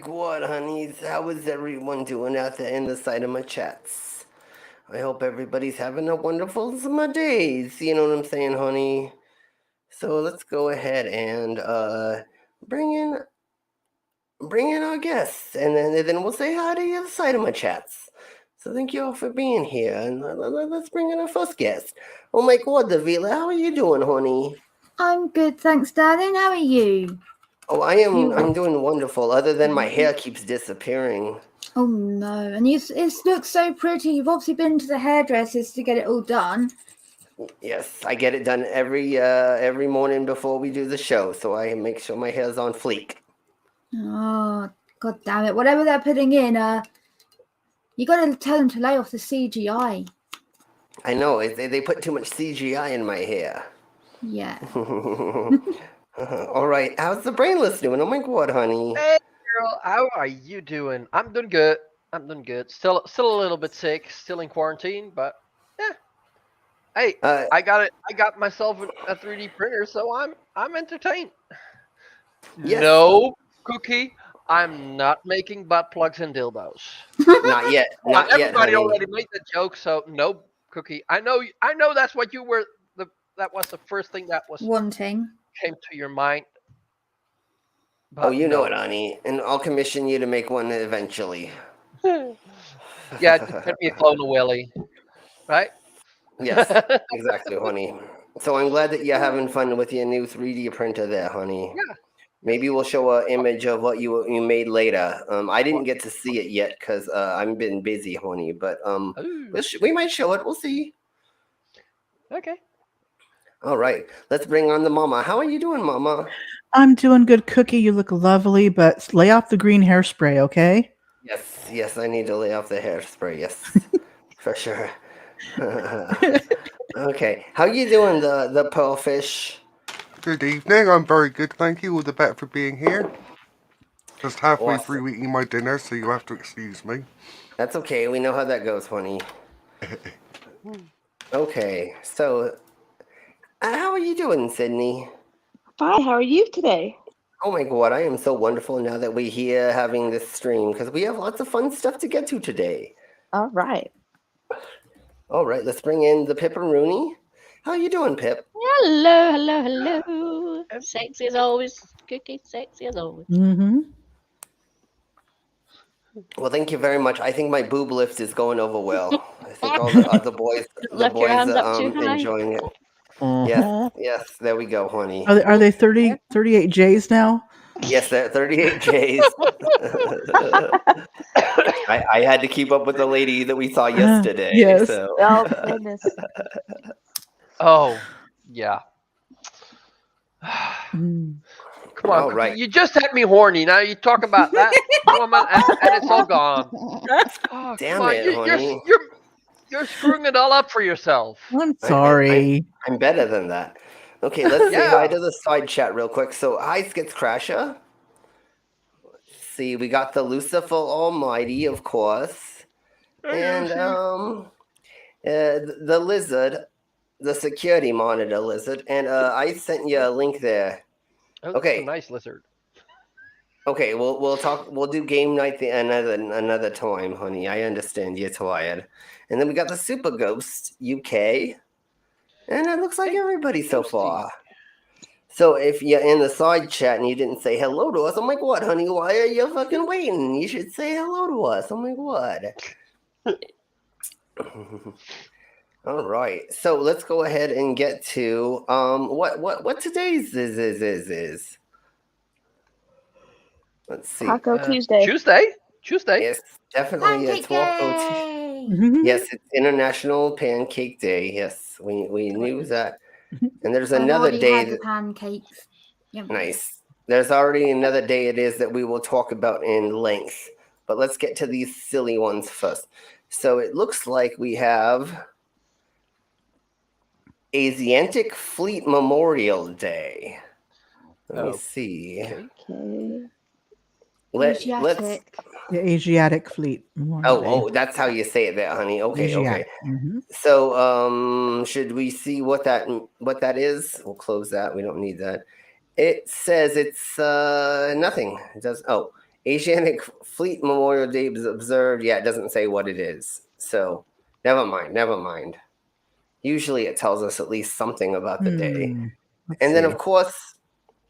God, honeys. How is everyone doing out there in the side of my chats? I hope everybody's having a wonderful summer days. You know what I'm saying, honey? So let's go ahead and bring in our guests, and then we'll say hi to the other side of my chats. So thank you all for being here, and let's bring in our first guest. Oh my God, Davila, how are you doing, honey? I'm good, thanks, darling. How are you? Oh, I'm doing wonderful. Other than my hair keeps disappearing. Oh no! And it looks so pretty. You've obviously been to the hairdressers to get it all done. Yes, I get it done every morning before we do the show, so I make sure my hair's on fleek. Oh, God damn it! Whatever they're putting in, you got to tell them to lay off the CGI. I know they put too much CGI in my hair. Yeah. All right, how's the brainless doing? Oh my God, honey. Hey, girl, how are you doing? I'm doing good. Still a little bit sick. Still in quarantine, but yeah. Hey, I got it. I got myself a 3D printer, so I'm entertained. Yes. No, Cookie. I'm not making butt plugs and dildos. Not yet. Not yet, Everybody honey. already made the joke, so no, Cookie. I know that's what you were. That was the first thing that was wanting came to your mind. But you know it, honey, and I'll commission you to make one eventually. Yeah, get me a clone of Willy, right? Yes, exactly, honey. So I'm glad that you're having fun with your new 3D printer there, honey. Yeah. Maybe we'll show an image of what you made later. I didn't get to see it yet because I've been busy, honey. But we might show it. We'll see. Okay. All right. Let's bring on the mama. How are you doing, mama? I'm doing good, Cookie. You look lovely, but lay off the green hairspray, okay? Yes. I need to lay off the hairspray. Yes, for sure. Okay. How you doing, the pearlfish? Good evening. I'm very good, thank you. All the better for being here. Just halfway Awesome. through eating my dinner, so you have to excuse me. That's okay. We know how that goes, honey. Okay. So, how are you doing, Sydney? Fine. How are you today? Oh my God, I am so wonderful now that we're here having this stream because we have lots of fun stuff to get to today. All right. All right, let's bring in the Pipperoonie. How are you doing, Pip? Hello. Sexy as always. Cookie, sexy as always. Mm-hmm. Well, thank you very much. I think my boob lift is going over well. I think all the other boys, Your hands up too high. enjoying it. Uh-huh. Yes, there we go, honey. Are they 38 J's now? Yes, they're 38 J's. I had to keep up with the lady that we saw yesterday. Yes. So. Oh, goodness. Oh, yeah. Mm. Come on, All right. You just had me horny. Now you talk about that woman, and it's all gone. Oh, Damn come on. it, honey. You're screwing it all up for yourself. I'm sorry. I'm better than that. Okay, let's say hi to the side chat real quick. So, hi, Skitscrasher. Let's see, we got the Lucifer Almighty, of course. And the lizard, the security monitor lizard. And I sent you a link there. Okay. A nice lizard. Okay, we'll talk. We'll do game night another time, honey. I understand you're tired. And then we got the Super Ghost UK, and it looks like everybody so far. So if you're in the side chat and you didn't say hello to us, I'm like, what, honey? Why are you fucking waiting? You should say hello to us. I'm like, what? All right. So let's go ahead and get to what today's is. Let's see. Taco Tuesday. Tuesday. Yes, definitely. Pancake Day. Yes, it's International Pancake Day. Yes, we knew that. And there's another day that pancakes. Yum. Nice. There's already another day it is that we will talk about in length. But let's get to these silly ones first. So it looks like we have Asiatic Fleet Memorial Day. Let me see. Okay. Let's The Asiatic Fleet. Oh, that's how you say it there, honey. Okay, Asiatic. okay. Mm-hmm. So, should we see what that is? We'll close that. We don't need that. It says it's nothing. It does. Oh, Asiatic Fleet Memorial Day is observed. Yeah, it doesn't say what it is. So never mind. Usually it tells us at least something about the day. Let's And then, see. of course,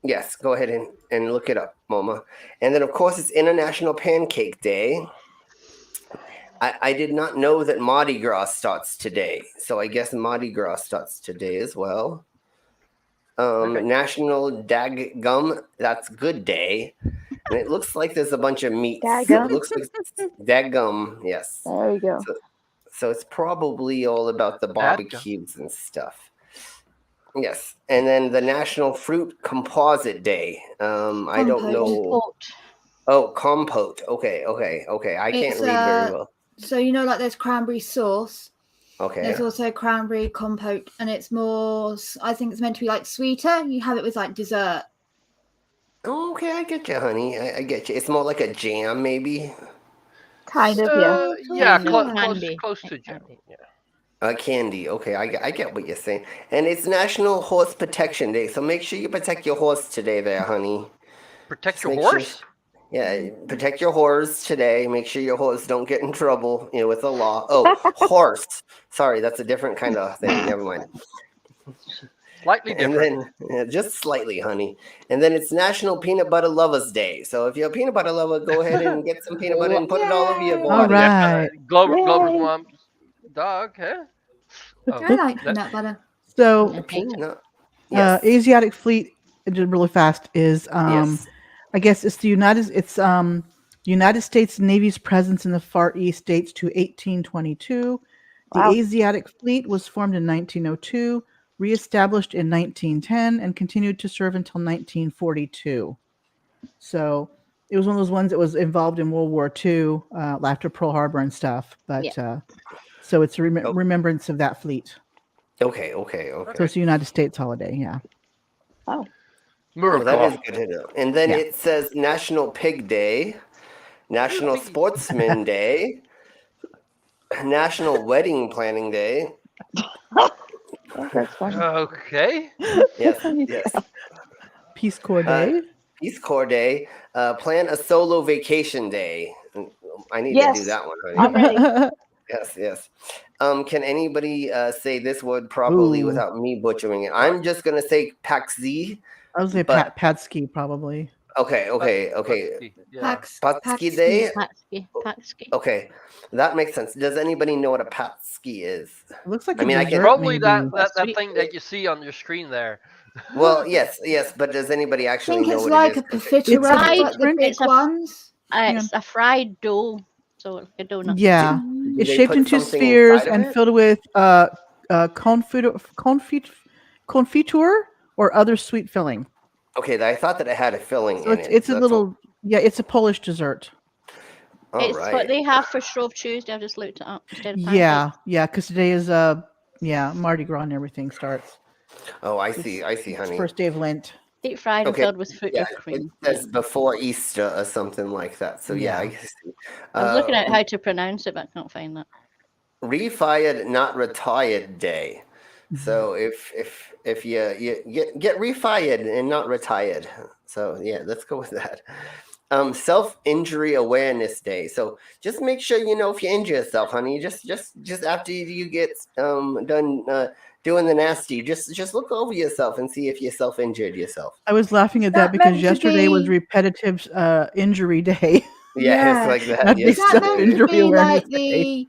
yes, go ahead and look it up, Moma. And then, of course, it's International Pancake Day. I did not know that Mardi Gras starts today. So I guess Mardi Gras starts today as well. Okay. National Dag Gum, that's Good Day. And it looks like there's a bunch of meats. Daggum. It looks like Dag Gum, yes. There we go. So it's probably all about the barbecues and stuff. Yes, and then the National Fruit Composite Day. I don't know. Compote. Oh, compote. Okay. I can't It's, read very well. So like there's cranberry sauce. Okay. There's also cranberry compote, and it's more. I think it's meant to be like sweeter. You have it with like dessert. Oh, okay, I get you, honey. I get you. It's more like a jam, maybe. Kind of, yeah. Yeah, Candy. close to jam. Yeah. Candy. Okay, I get what you're saying. And it's National Horse Protection Day, so make sure you protect your horse today, there, honey. Protect Just your make horse? Yeah, protect your horse today. Make sure your horse don't get in trouble, with the law. Oh, horse. Sorry, that's a different kind of thing. Never mind. Slightly different. And then, just slightly, honey. And then it's National Peanut Butter Lovers Day. So if you're a peanut butter lover, go ahead and get some peanut butter and put it all over your Yay. body. All right. Glover's Yay. mom, dog, huh? Oh, I like that- peanut butter. So Peanut. Yes. Asiatic Fleet, just really fast, is Yes. I guess it's United States Navy's presence in the Far East dates to 1822. The Wow. Asiatic Fleet was formed in 1902, reestablished in 1910, and continued to serve until 1942. So it was one of those ones that was involved in World War II after Pearl Harbor and stuff. But so it's a remembrance of that fleet. Okay. So it's a United States holiday, yeah. Oh. Oh, that is Miracle. good to know. And then Yeah. it says National Pig Day, National Sportsman Day, National Wedding Planning Day. That's funny. Okay. Yes. Peace Corps Day. Peace Corps Day. Plan a solo vacation day. I need Yes. to do that one, honey. I'm ready. Yes. Can anybody say this word properly Ooh. without me butchering it? I'm just gonna say Paxi. I would say but- Patsky probably. Okay. Yeah. Patsky Day. Patsky. Okay, that makes sense. Does anybody know what a Patsky is? It looks like I mean, I can- Probably maybe. that thing that you see on your screen there. Well, yes, but does anybody I actually think know it's what like it a is? profiterole, fried- like the big it's a- ones. It's a fried dough, so it's a donut. Yeah. Do It's they shaped put into something spheres inside of and it? filled with confiture or other sweet filling. Okay, I thought that it had a filling So in it's, it. it's a That's little, it's a Polish dessert. all It's right. what they have for Shrove Tuesday. I just looked it up instead of pancakes. Yeah, because today is Mardi Gras and everything starts. Oh, I see, It's honey. first day of Lent. Deep fried and Okay, filled with fruit Yeah, or it cream. says before Easter or something like that. So yeah, I see. I was looking at how to pronounce it, but I can't find that. Refired, not retired day. So if you get refired and not retired. So yeah, let's go with that. Self-injury awareness day. So just make sure you know if you injure yourself, honey. Just after you get done doing the nasty, just look over yourself and see if you self-injured yourself. I was laughing at That that because meant to yesterday was be- repetitive injury day. Yeah, Yeah. it's like that. Not Yes, Is that meant to Injury be awareness like day.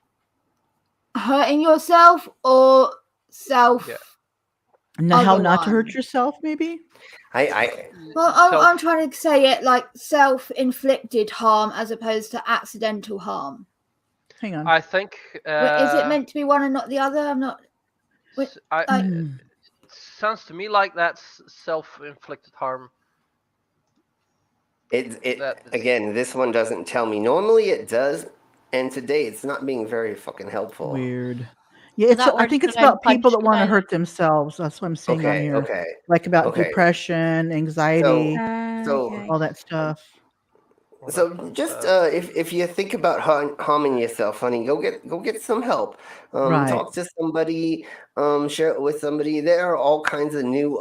the hurting yourself or self? Yeah. Now, how Other not to hurt one. yourself, maybe? I Well, I'm trying to say it like self-inflicted harm as opposed to accidental harm. Hang on. I think. Is it meant to be one and not the other? I'm not. Hmm. Sounds to me like that's self-inflicted harm. it That is- again. This one doesn't tell me. Normally it does, and today it's not being very fucking helpful. Weird. Yeah, that I word think it's that I about people that punched want to down? hurt themselves. That's what I'm seeing on here. Okay. Like about Okay. depression, anxiety, So- all that stuff. So just if you think about harming yourself, honey, go get some help. Right. Talk to somebody. Share it with somebody. There are all kinds of new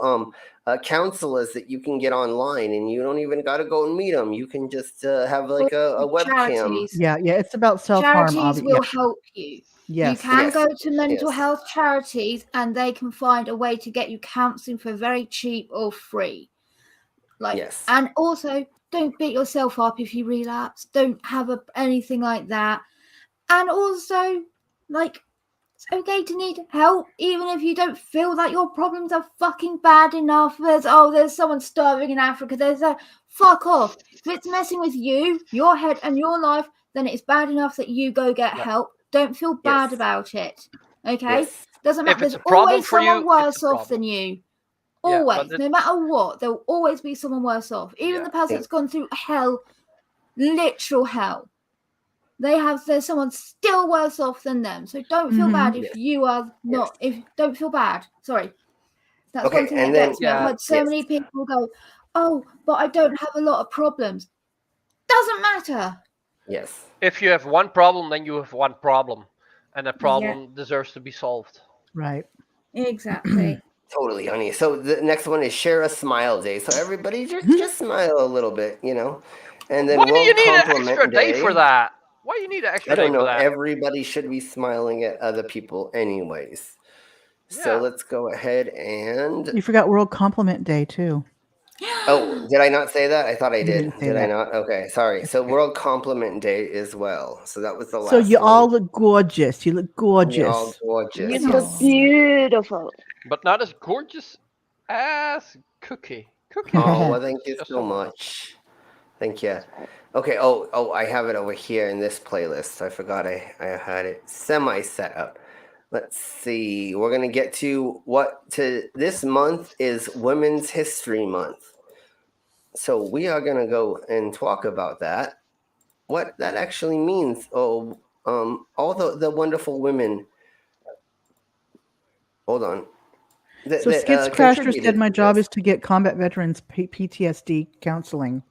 counselors that you can get online, and you don't even got to go and meet them. You can just have like a webcam. Charities. Yeah, it's about self-harm. Charities will help you. You Yes. can Yes, go to mental yes. health charities and they can find a way to get you counseling for very cheap or free. Yes. And also, don't beat yourself up if you relapse. Don't have anything like that. And also, it's okay to need help, even if you don't feel that your problems are fucking bad enough. There's someone starving in Africa. Fuck off. If it's messing with you, your head and your life, then it's bad enough that you go get help. Don't feel bad about it. Okay? Yes. Doesn't matter. If it's There's a problem always for someone you, worse it's a off problem. than you. Yeah, Always. No matter what, there will always be someone worse off. Even the person that's gone through hell, literal hell. There's someone still worse off than them. So don't feel bad if you are not. Don't feel bad. Sorry. That's one thing that gets me. I've heard so many people go, "Oh, but I don't have a lot of problems." Doesn't matter. Yes. If you have one problem, then you have one problem, and that problem deserves to be solved. Right. Exactly. Totally, honey. So the next one is share a smile day. So everybody just smile a little bit, And then Why do you World need an Compliment extra day for Day. that? Why do you need an extra I don't day for know. that? Everybody should be smiling at other people anyways. So let's go ahead and... You forgot World Compliment Day, too. Oh, did I not say that? I thought I You did. didn't say Did I that. not? Okay, sorry. So World Compliment Day as well. So that was the last So you one. all look gorgeous. You look gorgeous. You're all gorgeous. You look beautiful. But not as gorgeous as Cookie. Oh, well, thank you so much. Thank you. Okay, oh, I have it over here in this playlist. I forgot I had it semi-set up. Let's see. We're going to get to this month is Women's History Month. So we are going to go and talk about that. What that actually means. All the wonderful women. Hold on. So Skits Crasher said my job is to get combat veterans PTSD counseling.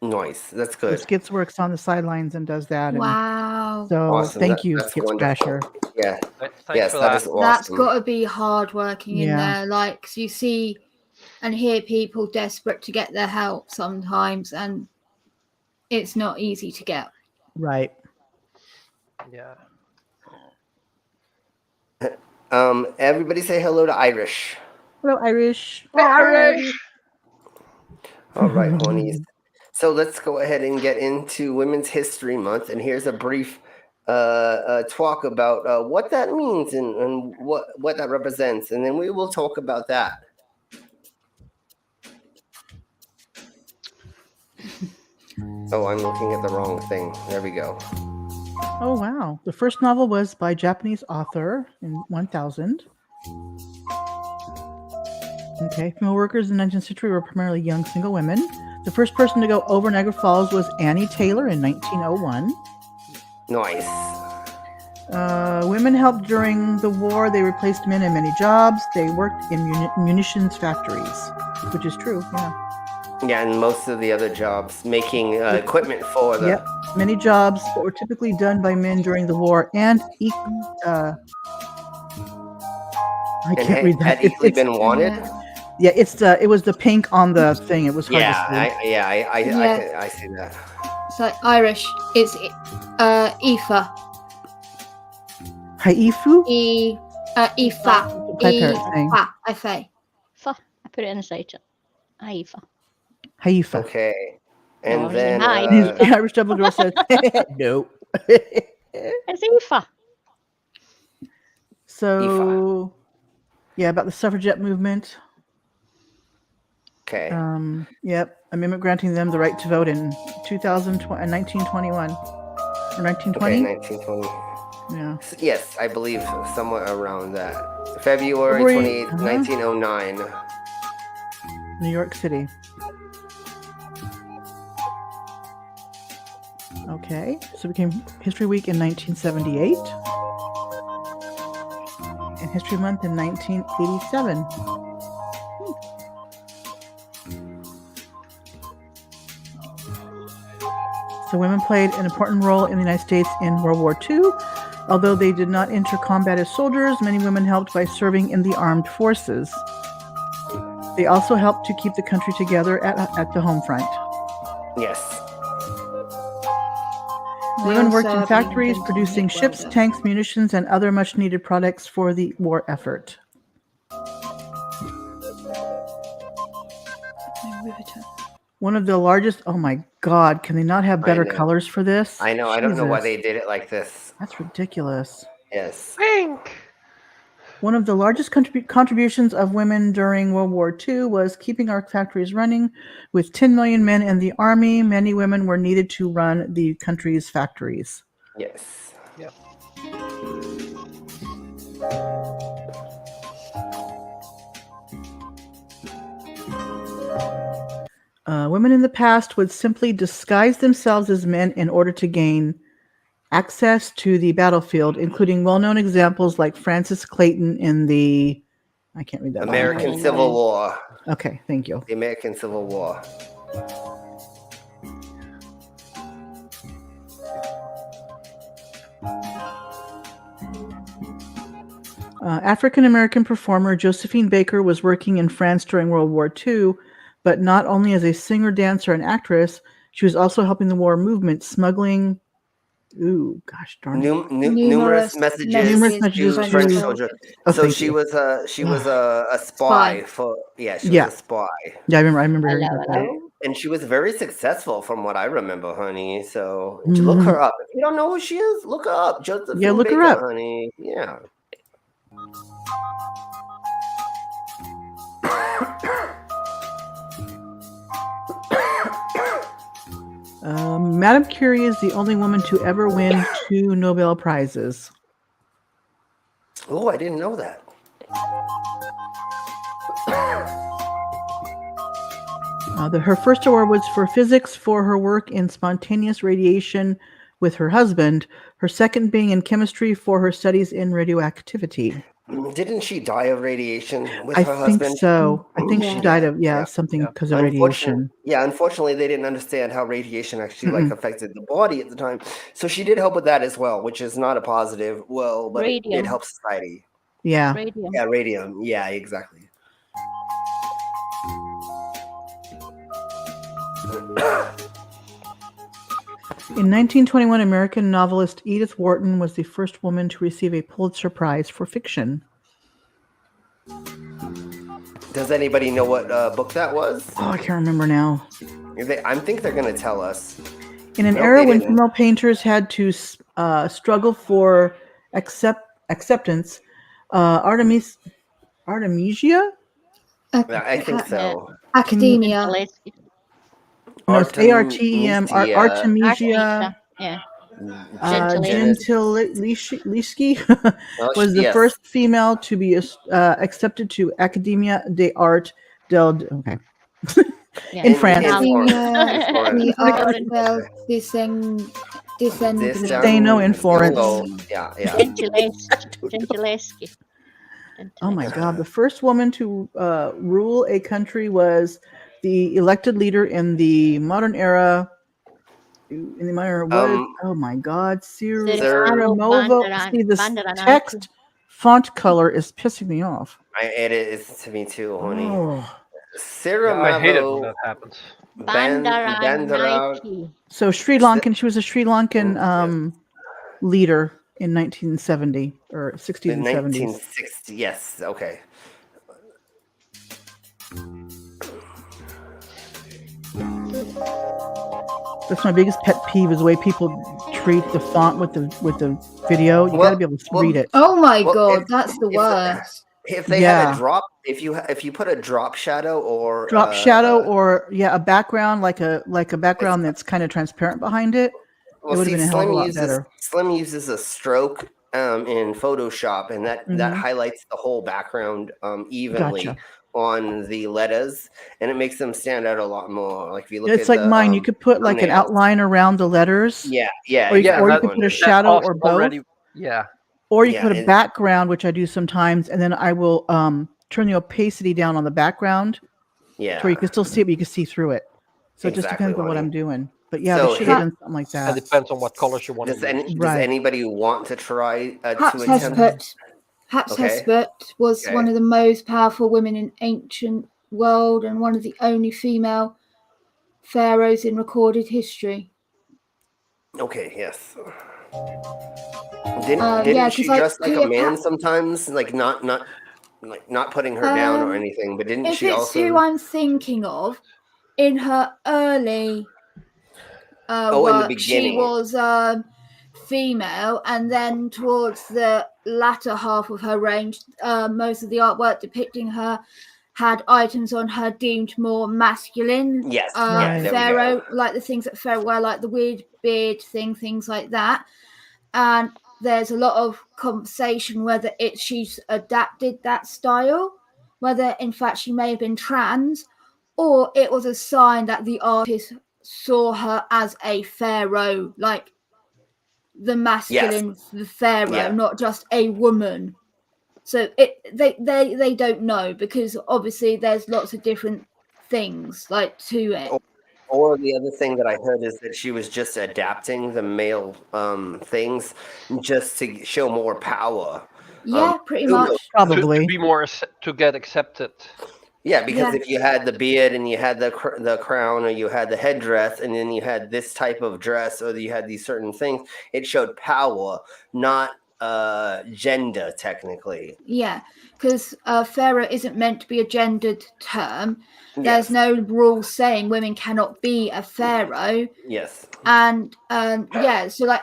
Nice. That's good. So Skits works on the sidelines and does that. Wow. So awesome. Thank you, that's Skits wonderful. Crasher. Yeah. Thanks for that is awesome. That's got to be hard working in there. So you see and hear people desperate to get their help sometimes, and it's not easy to get. Right. Yeah. Everybody say hello to Irish. Hello, Irish. Hey, Irish! All right, honeys. So let's go ahead and get into Women's History Month, and here's a brief talk about what that means and what that represents, and then we will talk about that. Oh, I'm looking at the wrong thing. There we go. Oh, wow. The first novel was by a Japanese author in 1000. Okay. Female workers in the 19th century were primarily young single women. The first person to go over Niagara Falls was Annie Taylor in 1901. Nice. Women helped during the war. They replaced men in many jobs. They worked in munitions factories, which is true. Yeah. Yeah, and most of the other jobs, making equipment for the... Yep. Many jobs that were typically done by men during the war and I can't read that. Had equally been wanted? Yeah, it was the pink on the thing. It was hard to see. I see that. So Irish, it's Aoife. Haifu? Aoife. I put it in the stage. Haifa. Haifa. Okay. And No, then... the Irish Devil Girl says, no. It's Aoife. So, yeah, about the suffragette movement. Okay. Yep. Amendment granting them the right to vote in 1921. Or 1920? Okay, 1920. Yeah. Yes, I believe somewhere around that. February 28th, 1909. New York City. Okay, so it became History Week in 1978 and History Month in 1987. So women played an important role in the United States in World War II. Although they did not enter combat as soldiers, many women helped by serving in the armed forces. They also helped to keep the country together at the home front. Yes. Women worked in also factories invented producing MIG ships, welder. tanks, munitions, and other much-needed products for the war effort. One of the largest. Oh my God! Can they not have better colors for this? I know. I don't know why Jesus. they did it like this. That's ridiculous. Yes. Pink. One of the largest contributions of women during World War II was keeping our factories running. With 10 million men in the army, many women were needed to run the country's factories. Yes. Yep. Women in the past would simply disguise themselves as men in order to gain access to the battlefield, including well-known examples like Frances Clayton in the, I can't read that. American Civil War. Okay, thank you. The American Civil War. African-American performer Josephine Baker was working in France during World War II, but not only as a singer, dancer, and actress, she was also helping the war movement, smuggling. Ooh, gosh darn it! Numerous messages to French soldiers. Oh, so she was a spy for she was a spy. Yeah, I remember hearing about that. And she was very successful from what I remember, honey. So look her up. If you don't know who she is, look her up. Josephine look Baker, her up, honey. Yeah. Madame Curie is the only woman to ever win 2 Nobel Prizes. Oh, I didn't know that. Her first award was for physics for her work in spontaneous radiation with her husband. Her second being in chemistry for her studies in radioactivity. Didn't she die of radiation with her husband? I think so. I think she died of something because of radiation. Yeah, unfortunately, they didn't understand how radiation actually affected the body at the time. So she did help with that as well, which is not a positive. Well, but it helps society. Yeah. Radium. Yeah, radium. Yeah, exactly. In 1921, American novelist Edith Wharton was the first woman to receive a Pulitzer Prize for fiction. Does anybody know what book that was? Oh, I can't remember now. I think they're going to tell us. In an era when female painters had to struggle for acceptance, Artemisia? I think so. Academia. No, it's Artem, Artemisia. Yeah. Gentileschi was the first female to be accepted to Academia de Art del. Okay. In France. In Florence. Yeah. Gentileschi. Oh my God! The first woman to rule a country was the elected leader in the modern era. Oh my God, Cirimova. See, this text font color is pissing me off. It is to me too, honey. I hate it when that happens. Bandara. So Sri Lankan. She was a Sri Lankan leader in 1970 or 60s and 70s. 1960. Yes. Okay. That's my biggest pet peeve is the way people treat the font with the video. You gotta be able to read it. Oh my God, that's the worst. If they had a drop, if you put a drop shadow or a background like a background that's kind of transparent behind it, it would have been a hell of a lot better. Slim uses a stroke in Photoshop, and that highlights the whole background evenly on the letters, and it makes them stand out a lot more. Like if you look it's like mine, you could put like an outline around the letters. Yeah. Or you could put a shadow or both. Or you put a background, which I do sometimes, and then I will turn the opacity down on the background. Yeah. So you can still see it, but you can see through it. So it just depends on what I'm doing. But yeah, they should have done something like that. It depends on what colors you want to use. Does anybody want to try Hatshepsut was one of the most powerful women in ancient world and one of the only female pharaohs in recorded history. Okay, yes. Didn't Yeah, she 'cause, like, dress like a man Cleopatra. sometimes? Like not putting her down or anything, but didn't If she it's who also? I'm thinking of, in her early Oh, in the work, she beginning. was female, and then towards the latter half of her reign, most of the artwork depicting her had items on her deemed more masculine. Yes, Right. there we go. Pharaoh, like the things that Pharaoh wear, like the weird beard thing, things like that. And there's a lot of conversation whether she's adapted that style, whether in fact she may have been trans, or it was a sign that the artist saw her as a pharaoh, like the masculine pharaoh, Yeah. not just a woman. So they don't know, because obviously there's lots of different things like to it. Or the other thing that I heard is that she was just adapting the male things just to show more power. Yeah, pretty who knows? much. Probably. To be more to get accepted. Yeah, because Yeah. if you had the beard and you had the crown, or you had the headdress, and then you had this type of dress, or you had these certain things, it showed power, not gender technically. Yeah, because pharaoh isn't meant to be a gendered term. Yes. There's no rule saying women cannot be a pharaoh. Yes. And yeah, so like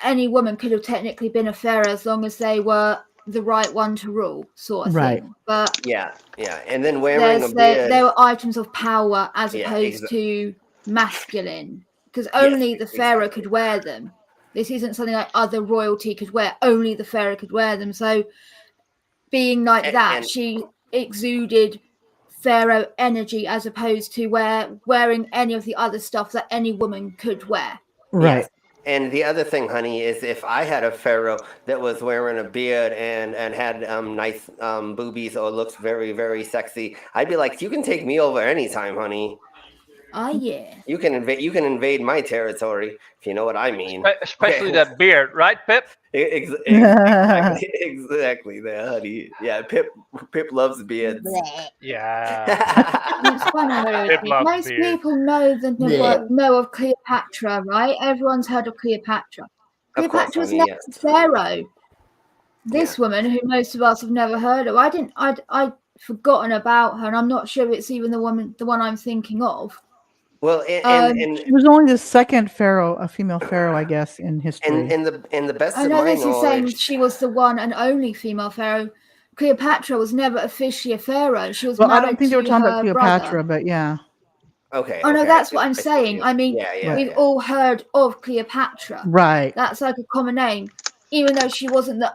any woman could have technically been a pharaoh as long as they were the right one to rule, sort of Right. thing. But Yeah, and then wearing a beard. there were items of power as Yeah, opposed to masculine, because Yes, only the pharaoh exactly. could wear them. This isn't something like other royalty could wear. Only the pharaoh could wear them. So being like that, she exuded pharaoh energy as opposed to wearing any of the other stuff that any woman could wear. Right. Yes. And the other thing, honey, is if I had a pharaoh that was wearing a beard and had nice boobies or looks very, very sexy, I'd be like, you can take me over anytime, honey. Oh yeah. You can invade my territory, if you know what I mean. Especially Okay. that beard, right, Pip? Exactly there, honey. Yeah, Pip loves beards. Yeah. It's funny. Pip loves Most beards. people know of Cleopatra, right? Everyone's heard of Cleopatra. Of course, Cleopatra was honey, never yes. a pharaoh. This woman, who most of us have never heard of, I'd forgotten about her, and I'm not sure it's even the one I'm thinking of. Well, and she was only the second pharaoh, a female pharaoh, I guess, in history. and the best I of know my this is saying knowledge, she was the one and only female pharaoh. Cleopatra was never officially a pharaoh. She was Well, I married don't think they were to talking about her Cleopatra, brother. but yeah. Okay. Oh no, okay, that's I what I'm feel saying. you. I mean, we've all heard of Cleopatra. Right. That's like a common name, even though she wasn't the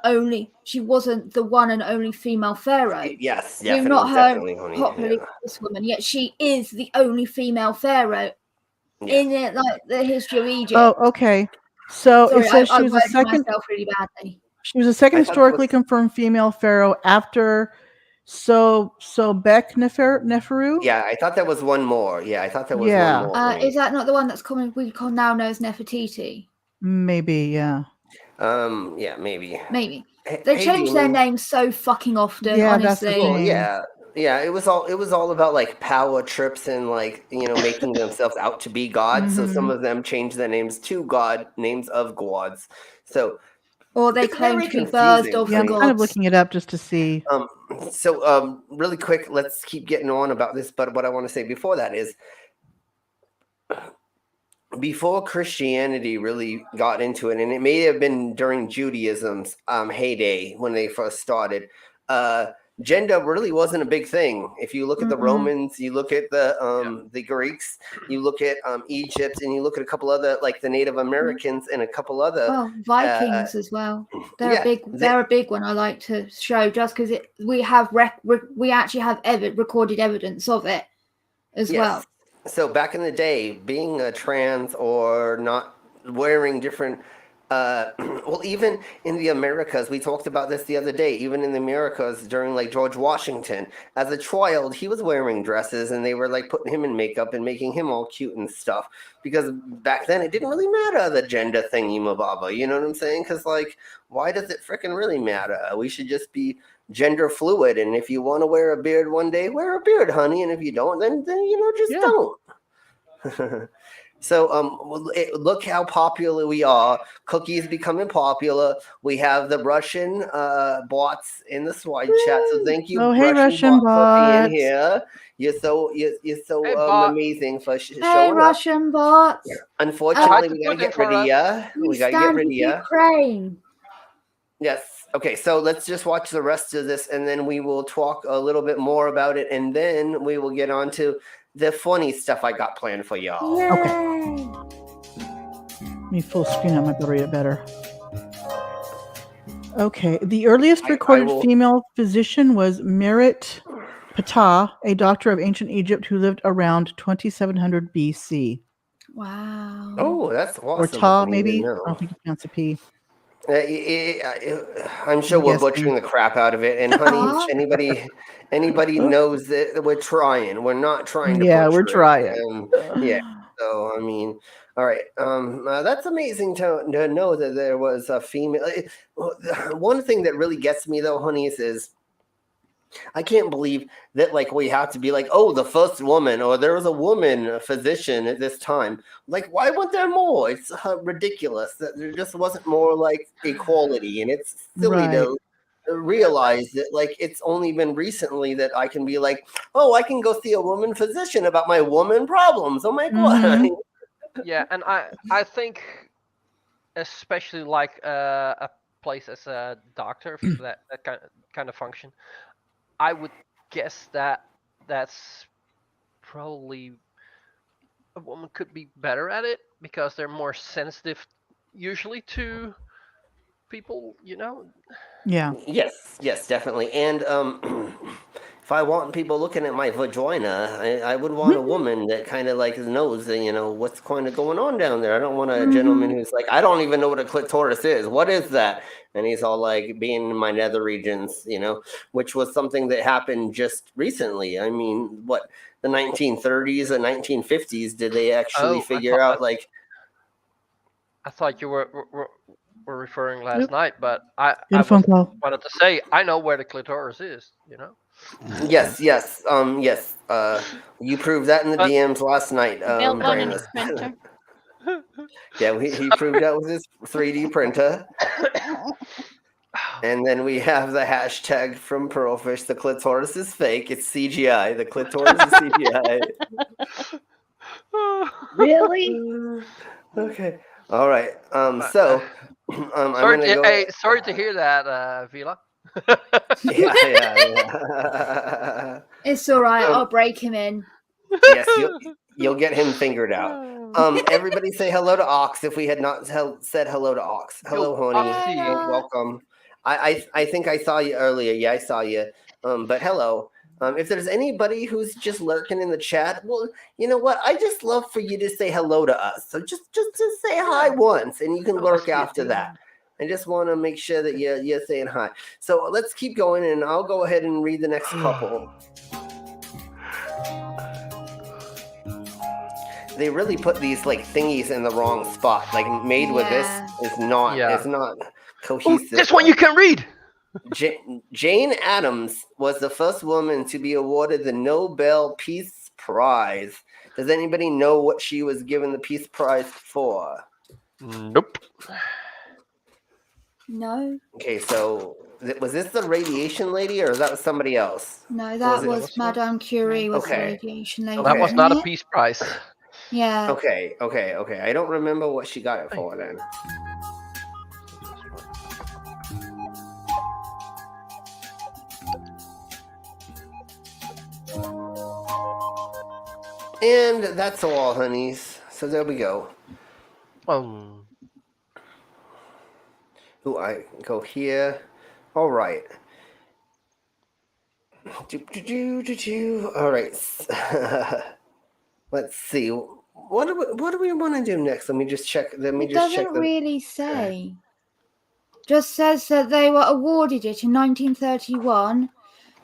one and only female pharaoh. Yes, We've definitely, not heard definitely, honey. popularly Yeah. this woman, yet she is the only female pharaoh in like the history of Egypt. Oh, okay. So Sorry, it says I she was the worded second. myself really badly. She was the second I thought that historically was- confirmed female pharaoh after Neferu. Yeah, I thought that was one more. Yeah, I thought that was Yeah. one more. honey. Is that not the one that's common we call now known as Nefertiti? Maybe, yeah. Yeah, maybe. Maybe. They change their names so fucking often, Yeah, that's the honestly. Well, thing. yeah. It was all about like power trips and like making themselves out to be gods. So some of them changed their names to names of gods. So Or they it's claim very to be birthed confusing, of Yeah, the I'm gods. kind of looking it up just to see. So really quick, let's keep getting on about this. But what I want to say before that is, before Christianity really got into it, and it may have been during Judaism's heyday when they first started, gender really wasn't a big thing. If you look at the Romans, you look at the Greeks, you look at Egypt, and you look at a couple other, like the Native Americans and a couple other. Well, Vikings as well. They're a big one I like to show, just because we actually have recorded evidence of it as well. So back in the day, being a trans or not wearing different well, even in the Americas, we talked about this the other day. Even in the Americas, during like George Washington, as a child, he was wearing dresses, and they were like putting him in makeup and making him all cute and stuff. Because back then, it didn't really matter the gender thingy mababa. You know what I'm saying? Because like, why does it freaking really matter? We should just be gender fluid, and if you want to wear a beard one day, wear a beard, honey, and if you don't, then just don't. So look how popular we are. Cookies becoming popular. We have the Russian bots in the swide chat. So thank you, hey, Russian bot, for being bots. here. You're so Hey, bot. amazing for Hey, showing up. Russian bots. Unfortunately, Tried to we gotta put in get for rid of us. ya. We gotta get rid of ya. Ukraine. Yes. Okay, so let's just watch the rest of this, and then we will talk a little bit more about it, and then we will get on to the funny stuff I got planned for y'all. Yay. Let me full screen. I might be able to read it better. Okay. The earliest recorded female physician was Merit Ptah, a doctor of ancient Egypt who lived around 2700 BC. Wow. Oh, that's awesome. Or Ta, maybe? I don't think you pronounce a P. I'm sure we're butchering the crap out of it. And honey, anybody knows that we're trying. We're not trying to butcher we're trying. it. So I mean, all right. That's amazing to know that there was a female. One thing that really gets me though, honeys, is I can't believe that like we have to be like, oh, the first woman, or there was a woman physician at this time. Like, why weren't there more? It's ridiculous that there just wasn't more like equality, and it's silly to realize that like it's only been recently that I can be like, oh, I can go see a woman physician about my woman problems. Oh my god. Yeah, and I think especially like a place as a doctor for that kind of function, I would guess that's probably a woman could be better at it because they're more sensitive usually to people, Yeah. Yes, definitely. And if I want people looking at my vagina, I would want a woman that kind of like knows, what's kind of going on down there. I don't want a gentleman who's like, I don't even know what a clitoris is. What is that? And he's all like being in my nether regions, which was something that happened just recently. I mean, what, the 1930s and 1950s, did they actually figure out like... I thought you were referring last night, but I wanted to say I know where the clitoris is. Yes. You proved that in the DMs last night. Yeah, he proved that with his 3D printer. And then we have the hashtag from Pearlfish. The clitoris is fake. It's CGI. The clitoris is CGI. Really? Okay. All right. So I'm gonna go. Hey, sorry to hear that, Vila. Yeah. It's all right. I'll break him in. Yes, you'll get him fingered out. Everybody say hello to Ox if we had not said hello to Ox. Hello, honey. Welcome. I think I saw you earlier. Yeah, I saw you. But hello. If there's anybody who's just lurking in the chat, well, you know what? I just love for you to say hello to us. So just say hi once, and you can lurk after that. I just want to make sure that you're saying hi. So let's keep going, and I'll go ahead and read the next couple. They really put these like thingies in the wrong spot. Like made with this is not it's not cohesive. This one you can read. Jane Addams was the first woman to be awarded the Nobel Peace Prize. Does anybody know what she was given the Peace Prize for? Nope. No. Okay, so was this the radiation lady, or that was somebody else? No, that was Madame Curie was the radiation lady. That was not a Peace Prize. Yeah. Okay. I don't remember what she got it for then. And that's all, honeys. So there we go. Ooh, I go here. All right. All right. Let's see. What do we want to do next? Let me just check. It doesn't really say. Just says that they were awarded it in 1931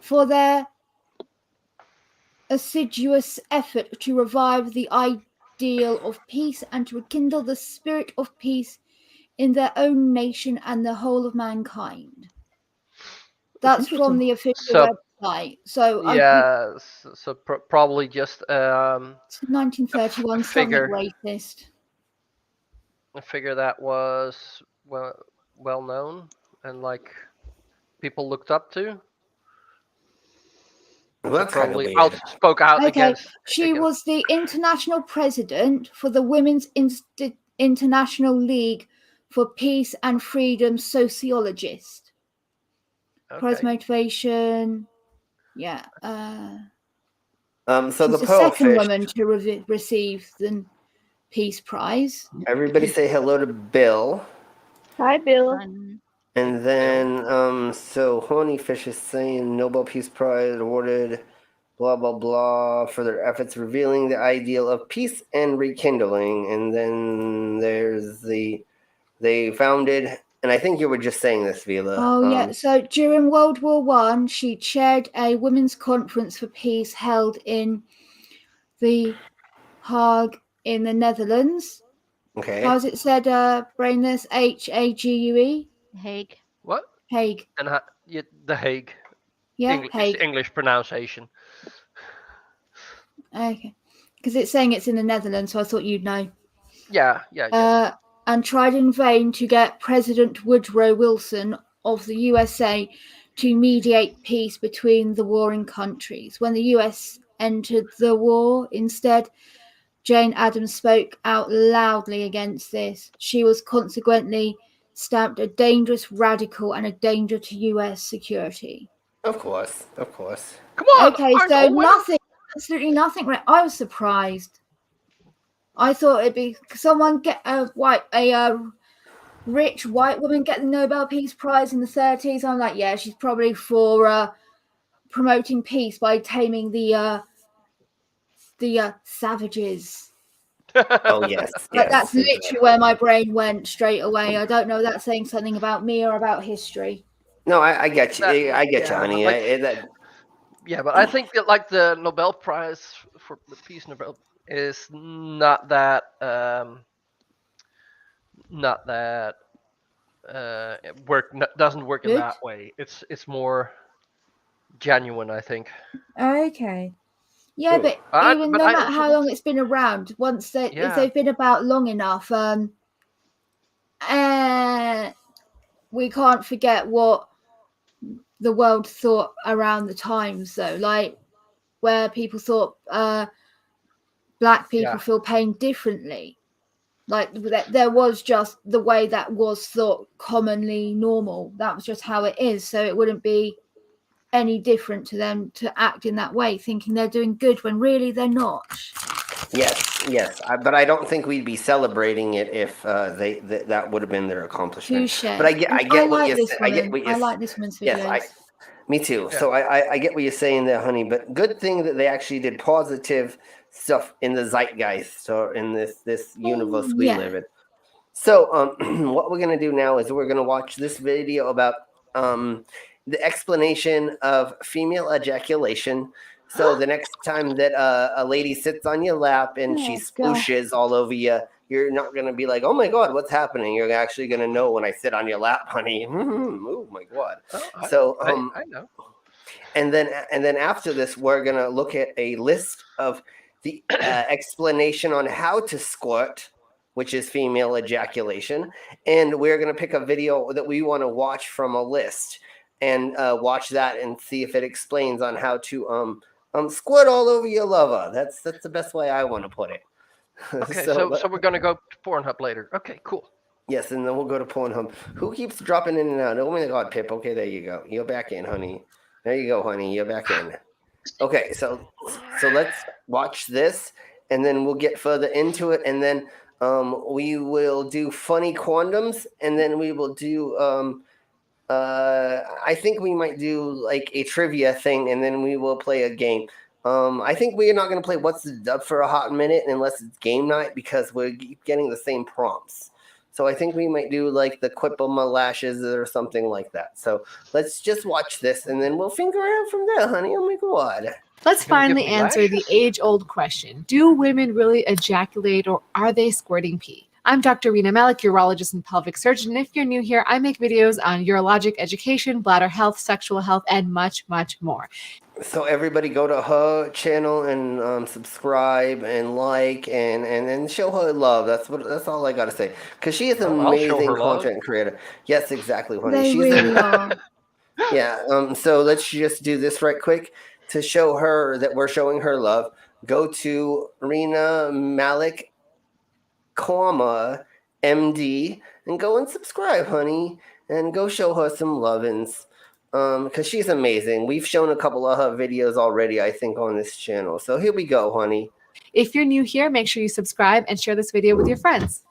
for their assiduous effort to revive the ideal of peace and to rekindle the spirit of peace in their own nation and the whole of mankind. That's from the official website. So yeah, so probably just 1931, something racist. I figure that was well known and like people looked up to. Well, that's probably kind of weird. spoke out against. She was the international president for the Women's International League for Peace and Freedom sociologist. Prize motivation. Yeah. So the second woman to receive the Peace Prize. Everybody say hello to Bill. Hi, Bill. And then, so Honeyfish is saying Nobel Peace Prize awarded, blah, blah, blah, for their efforts revealing the ideal of peace and rekindling. And then there's they founded, and I think you were just saying this, Vila. Oh, yeah. So during World War I, she chaired a women's conference for peace held in The Hague in the Netherlands. Okay. How's it said, Brainless? Hague? Hague. What? Hague. And the Hague. Yeah, Hague. English pronunciation. Okay. Because it's saying it's in the Netherlands, so I thought you'd know. Yeah. And tried in vain to get President Woodrow Wilson of the USA to mediate peace between the warring countries. When the US entered the war, instead, Jane Addams spoke out loudly against this. She was consequently stamped a dangerous radical and a danger to US security. Of course. Come on. Okay, so nothing, absolutely nothing. I was surprised. I thought it'd be someone get a rich white woman get the Nobel Peace Prize in the 30s. I'm like, yeah, she's probably for promoting peace by taming the savages. Oh yes. But that's literally where my brain went straight away. I don't know if that's saying something about me or about history. No, I get you. I get you, honey. Yeah, but I think that like the Nobel Prize for the Peace Nobel is not that doesn't work in that way. It's more genuine, I think. Okay. Yeah, but no matter how long it's been around, if they've been about long enough, we can't forget what the world thought around the times, though. Like where people thought black people feel pain differently. Like there was just the way that was thought commonly normal. That was just how it is. So it wouldn't be any different to them to act in that way, thinking they're doing good when really they're not. Yes. But I don't think we'd be celebrating it if that would have been their accomplishment. Touché. But I get what you're saying. I like this woman's videos. Yes, me too. Yeah. So I get what you're saying there, honey. But good thing that they actually did positive stuff in the zeitgeist or in this universe we live in. So what we're gonna do now is we're gonna watch this video about the explanation of female ejaculation. So the next time that a lady sits on your lap and she splooshes all over you, you're not going to be like, oh my God, what's happening? You're actually going to know when I sit on your lap, honey. Oh my God. I know. And then after this, we're going to look at a list of the explanation on how to squirt, which is female ejaculation. And we're going to pick a video that we want to watch from a list and watch that and see if it explains on how to squirt all over your lover. That's the best way I want to put it. Okay, so we're going to go to Pornhub later. Okay, cool. Yes, and then we'll go to Pornhub. Who keeps dropping in and out? Oh my God, Pip. Okay, there you go. You're back in, honey. There you go, honey. You're back in. Okay, so let's watch this, and then we'll get further into it, and then we will do funny quandams, and then we will do I think we might do like a trivia thing, and then we will play a game. I think we're not going to play What's the Dub for a hot minute unless it's game night because we're getting the same prompts. So I think we might do like the Quip on my lashes or something like that. So let's just watch this and then we'll figure it out from there, honey. Oh my God. Let's Gonna give finally me answer the lashes? age-old question. Do women really ejaculate or are they squirting pee? I'm Dr. Rena Malik, urologist and pelvic surgeon. And if you're new here, I make videos on urologic education, bladder health, sexual health, and much, much more. So everybody go to her channel and subscribe and like and show her love. That's all I gotta say. Cause she is an I'll show amazing her love. content creator. Yes, exactly, honey. They She's really are. yeah. So let's just do this right quick to show her that we're showing her love. Go to Rena Malik, MD, and go and subscribe, honey, and go show her some lovin's. Because she's amazing. We've shown a couple of her videos already, I think, on this channel. So here we go, honey. If you're new here, make sure you subscribe and share this video with your friends.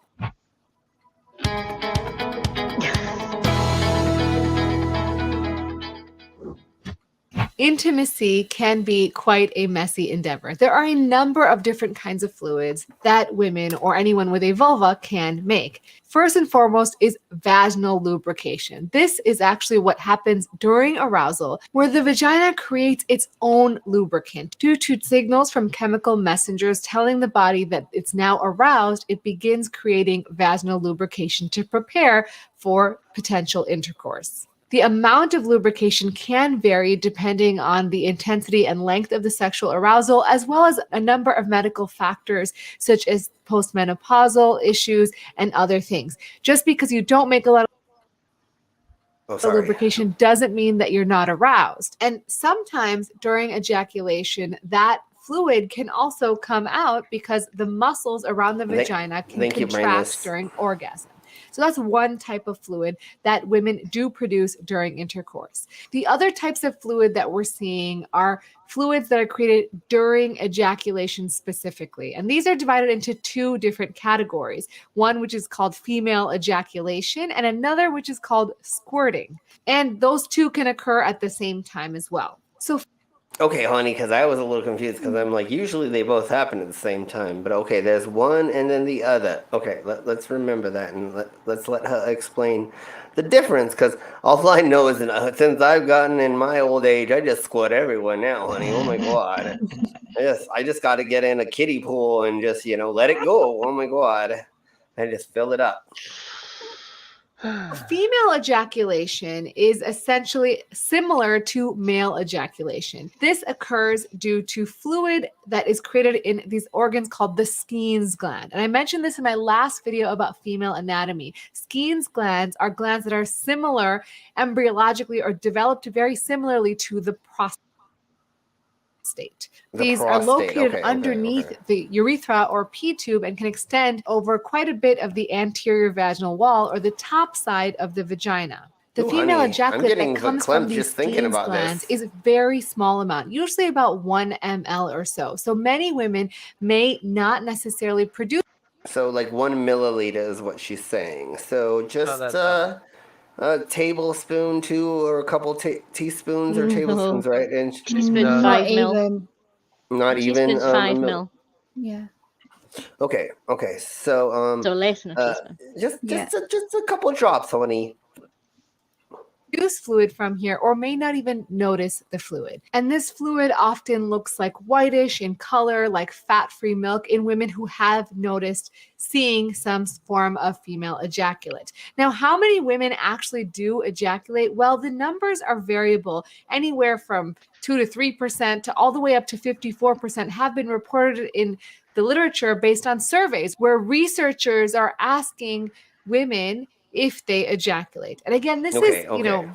Intimacy can be quite a messy endeavor. There are a number of different kinds of fluids that women or anyone with a vulva can make. First and foremost is vaginal lubrication. This is actually what happens during arousal, where the vagina creates its own lubricant. Due to signals from chemical messengers telling the body that it's now aroused, it begins creating vaginal lubrication to prepare for potential intercourse. The amount of lubrication can vary depending on the intensity and length of the sexual arousal, as well as a number of medical factors such as postmenopausal issues and other things. Just because you don't make a lot of lubrication doesn't mean that you're not aroused. And sometimes during ejaculation, that fluid can also come out because the muscles around the vagina can contract during orgasm. So that's one type of fluid that women do produce during intercourse. The other types of fluid that we're seeing are fluids that are created during ejaculation specifically. And these are divided into two different categories. One which is called female ejaculation and another which is called squirting. And those two can occur at the same time as well. So okay, honey, because I was a little confused because I'm like, usually they both happen at the same time. But okay, there's one and then the other. Okay, let's remember that and let's let her explain the difference because all I know is that since I've gotten in my old age, I just squirt everywhere now, honey. Oh my God. I just got to get in a kiddie pool and just, let it go. Oh my God. And just fill it up. Female ejaculation is essentially similar to male ejaculation. This occurs due to fluid that is created in these organs called the Skene's gland. And I mentioned this in my last video about female anatomy. Skene's glands are glands that are similar embryologically or developed very similarly to the prostate. These are located underneath the urethra or P tube and can extend over quite a bit of the anterior vaginal wall or the top side of the vagina. The female ejaculate that comes from these Skene's glands is a very small amount, usually about 1 ml or so. So many women may not necessarily produce. So like 1 milliliter is what she's saying. So just a tablespoon, 2 or a couple teaspoons or tablespoons, right? And teaspoon 5 mil. Not even teaspoon's 5 mil. Yeah. Okay. So so less than a teaspoon. Just a couple drops, honey. Produce fluid from here or may not even notice the fluid. And this fluid often looks like whitish in color, like fat-free milk in women who have noticed seeing some form of female ejaculate. Now, how many women actually do ejaculate? Well, the numbers are variable, anywhere from 2 to 3% to all the way up to 54% have been reported in the literature based on surveys where researchers are asking women if they ejaculate. And again, this is,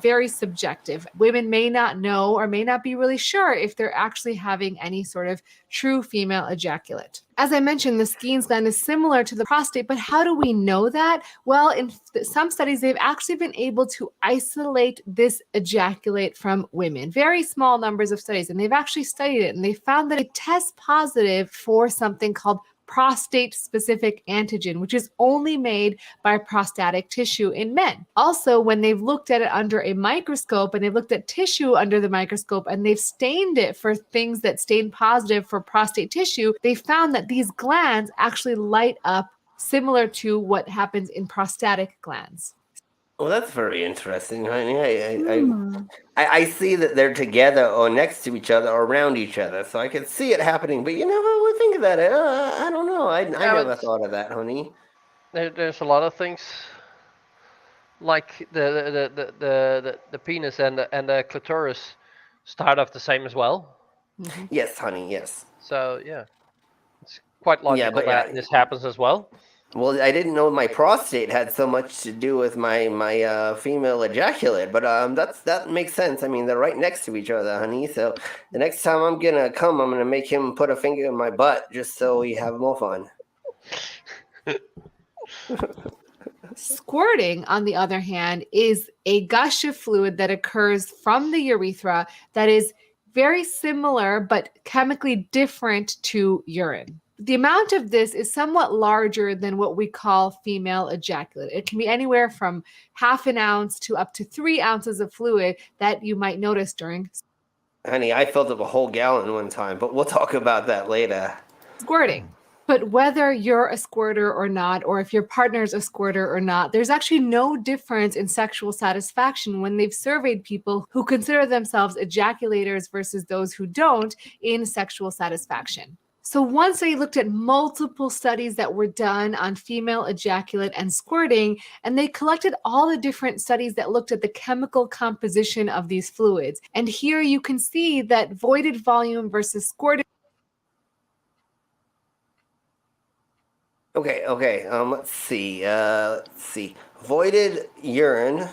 very subjective. Women may not know or may not be really sure if they're actually having any sort of true female ejaculate. As I mentioned, the Skene's gland is similar to the prostate, but how do we know that? Well, in some studies, they've actually been able to isolate this ejaculate from women, very small numbers of studies, and they've actually studied it, and they found that it tests positive for something called prostate-specific antigen, which is only made by prostatic tissue in men. Also, when they've looked at it under a microscope and they've looked at tissue under the microscope and they've stained it for things that stain positive for prostate tissue, they found that these glands actually light up similar to what happens in prostatic glands. Well, that's very interesting, honey. I see that they're together or next to each other or around each other, so I can see it happening. But you never would think of that. I don't know. I never thought of that, honey. There's a lot of things like the penis and the clitoris start off the same as well. Mhm. Yes, honey. Yes. So yeah, it's quite logical that this happens as well. Well, I didn't know my prostate had so much to do with my female ejaculate, but that makes sense. I mean, they're right next to each other, honey. So the next time I'm gonna come, I'm gonna make him put a finger in my butt just so we have more fun. Squirting, on the other hand, is a gush of fluid that occurs from the urethra that is very similar but chemically different to urine. The amount of this is somewhat larger than what we call female ejaculate. It can be anywhere from half an ounce to up to 3 ounces of fluid that you might notice during. Honey, I filled up a whole gallon one time, but we'll talk about that later. Squirting. But whether you're a squirter or not, or if your partner's a squirter or not, there's actually no difference in sexual satisfaction when they've surveyed people who consider themselves ejaculators versus those who don't in sexual satisfaction. So once they looked at multiple studies that were done on female ejaculate and squirting, and they collected all the different studies that looked at the chemical composition of these fluids. And here you can see that voided volume versus squirted. Okay. Let's see. Voided urine,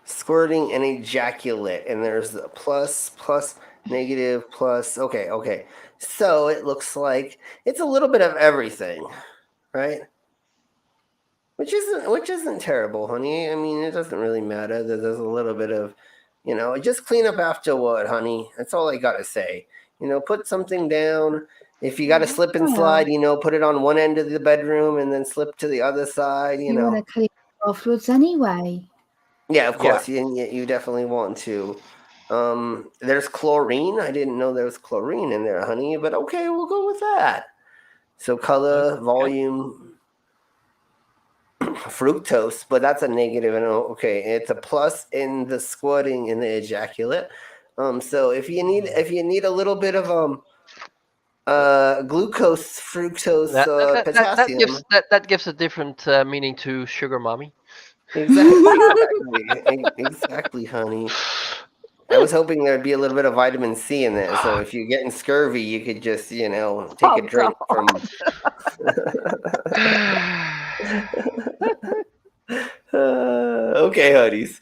squirting, and ejaculate. And there's the plus, negative, plus. Okay. So it looks like it's a little bit of everything, right? Which isn't terrible, honey. I mean, it doesn't really matter that there's a little bit of, just clean up afterward, honey. That's all I gotta say. Put something down. If you got to slip and slide, put it on one end of the bedroom and then slip to the other side, You want to clean afterwards anyway. Yeah, of course. You definitely want to. There's chlorine. I didn't know there was chlorine in there, honey, but okay, we'll go with that. So color, volume, fructose, but that's a negative. And okay, it's a plus in the squirting and the ejaculate. So if you need a little bit of glucose, fructose, potassium. That gives a different meaning to sugar mommy. Exactly, honey. I was hoping there'd be a little bit of vitamin C in there, so if you're getting scurvy, you could just, take a drink from. Okay, honeys.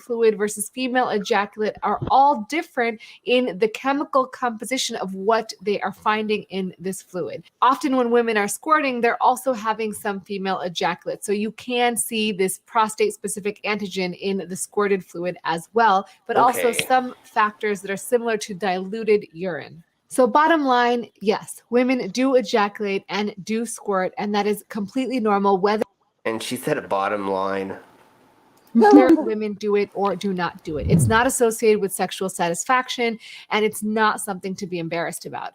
Fluid versus female ejaculate are all different in the chemical composition of what they are finding in this fluid. Often when women are squirting, they're also having some female ejaculate. So you can see this prostate-specific antigen in the squirted fluid as well, but also some factors that are similar to diluted urine. So bottom line, yes, women do ejaculate and do squirt, and that is completely normal. And she said a bottom line. Whether women do it or do not do it. It's not associated with sexual satisfaction, and it's not something to be embarrassed about.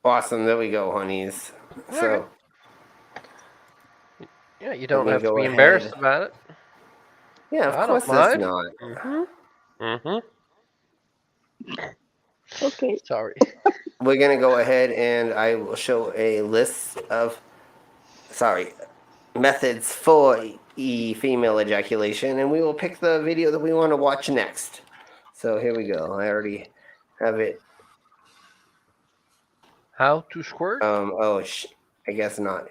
Awesome. There we go, honeys. So, yeah, you don't have to be embarrassed about it. Yeah, of course that's not. Okay. Sorry. We're going to go ahead and I will show a list of, methods for female ejaculation, and we will pick the video that we want to watch next. So here we go. I already have it. How to squirt? I guess not.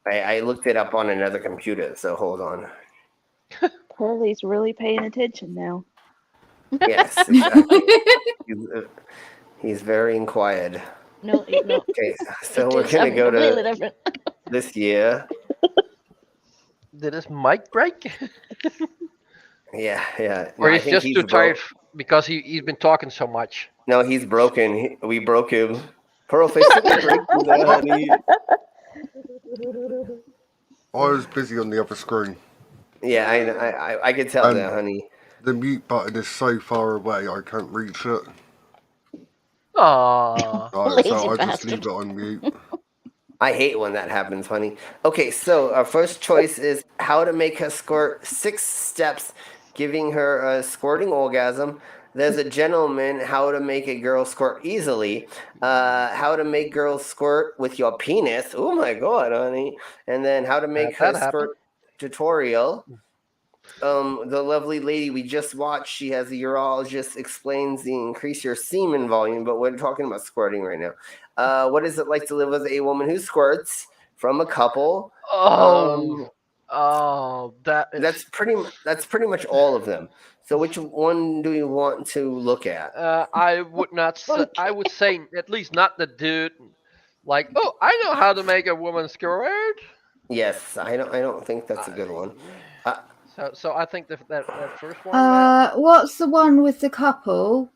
I looked it up on another computer, so hold on. Curly's really paying attention now. Yes, exactly. He's very inquired. No. Okay, so we're gonna go to this year. Did his mic break? Yeah. Or he's just too tired because he's been talking so much. No, he's broken. We broke him. Pearl officially breaking there, honey. I was busy on the other screen. Yeah, I could tell And that, honey. the mute button is so far away I can't reach it. Aww. Right, so Lazy I just bastard. leave it on mute. I hate when that happens, honey. Okay, so our first choice is how to make her squirt 6 steps, giving her a squirting orgasm. There's a gentleman, how to make a girl squirt easily. How to make girls squirt with your penis. Oh my god, honey. And then how to make her That squirt tutorial. The lovely lady we just watched, she has a urologist, explains the increase your semen volume, but we're talking about squirting right now. What is it like to live with a woman who squirts from a couple? That's pretty much all of them. So which one do you want to look at? I would not. I would say at least not the dude. Like, oh, I know how to make a woman squirt. Yes, I don't think that's a good one. So I think that first one. What's the one with the couple?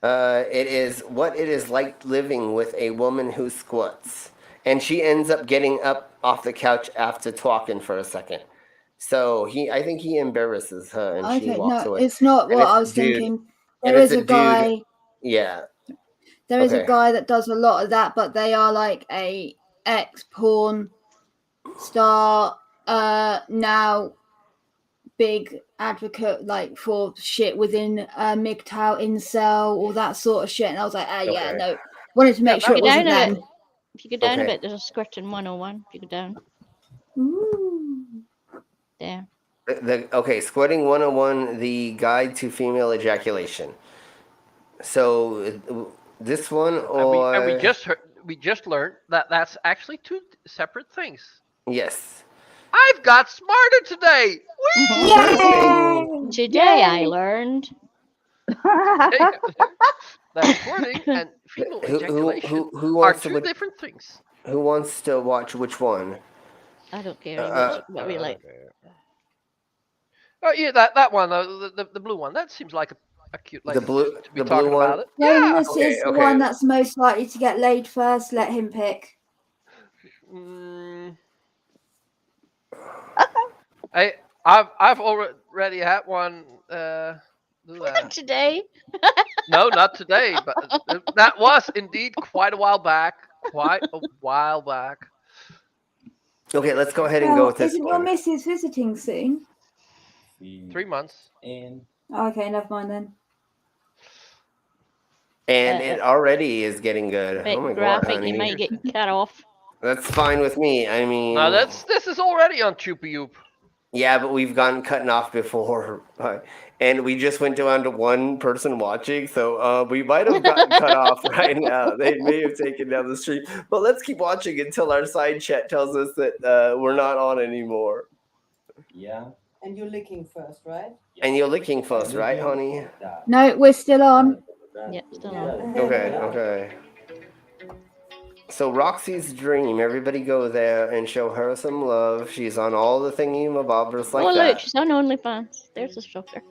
It is what it is like living with a woman who squats, and she ends up getting up off the couch after talking for a second. So I think he embarrasses her, and she walks away. It's not And what it's I a was dude. thinking. And There it's is a a guy. dude. Yeah. There is a Okay. guy that does a lot of that, but they are like a ex-porn star, now big advocate like for shit within MGTOW, incel, all that sort of shit. And I was like, yeah, Okay. no. Wanted to make sure it wasn't them. If you go down a Okay. bit, there's a squirting 101. If you go down. Ooh. There. Okay, Squirting 101, the guide to female ejaculation. So this one, or And we just learned that that's actually 2 separate things. yes. I've got smarter today. Yay! Today I learned that squirting and female ejaculation who are wants 2 to different things. Who wants to watch which one? I don't care what we like. Oh yeah, that one, the blue one. That seems like a cute lady. The blue, to be the talking blue one. about it. When Yeah. this is the one that's most likely to get laid first, let him pick. I've already had one. Do that. Today? No, not today, but that was indeed quite a while back. Okay, let's go ahead and go with this Isn't your missus visiting soon? 3 months. Okay, never mind then. And it already is getting good. Bit Oh my graphic, god, honey. you might get cut off. That's fine with me. I mean, No, this is already on Chupa yeah, but we've gotten cut off before, and we just went down to one person watching, so we might have gotten cut off right now. They may have taken down the stream, but let's keep watching until our side chat tells us that we're not on anymore. Yeah. And you're licking first, right? And you're licking first, right, honey? No, we're still on. Yeah, still on. Okay. So Roxy's Dream, everybody go there and show her some love. She's on all the thingy-mabobbers like that. Oh look, she's on OnlyFans. There's a shocker.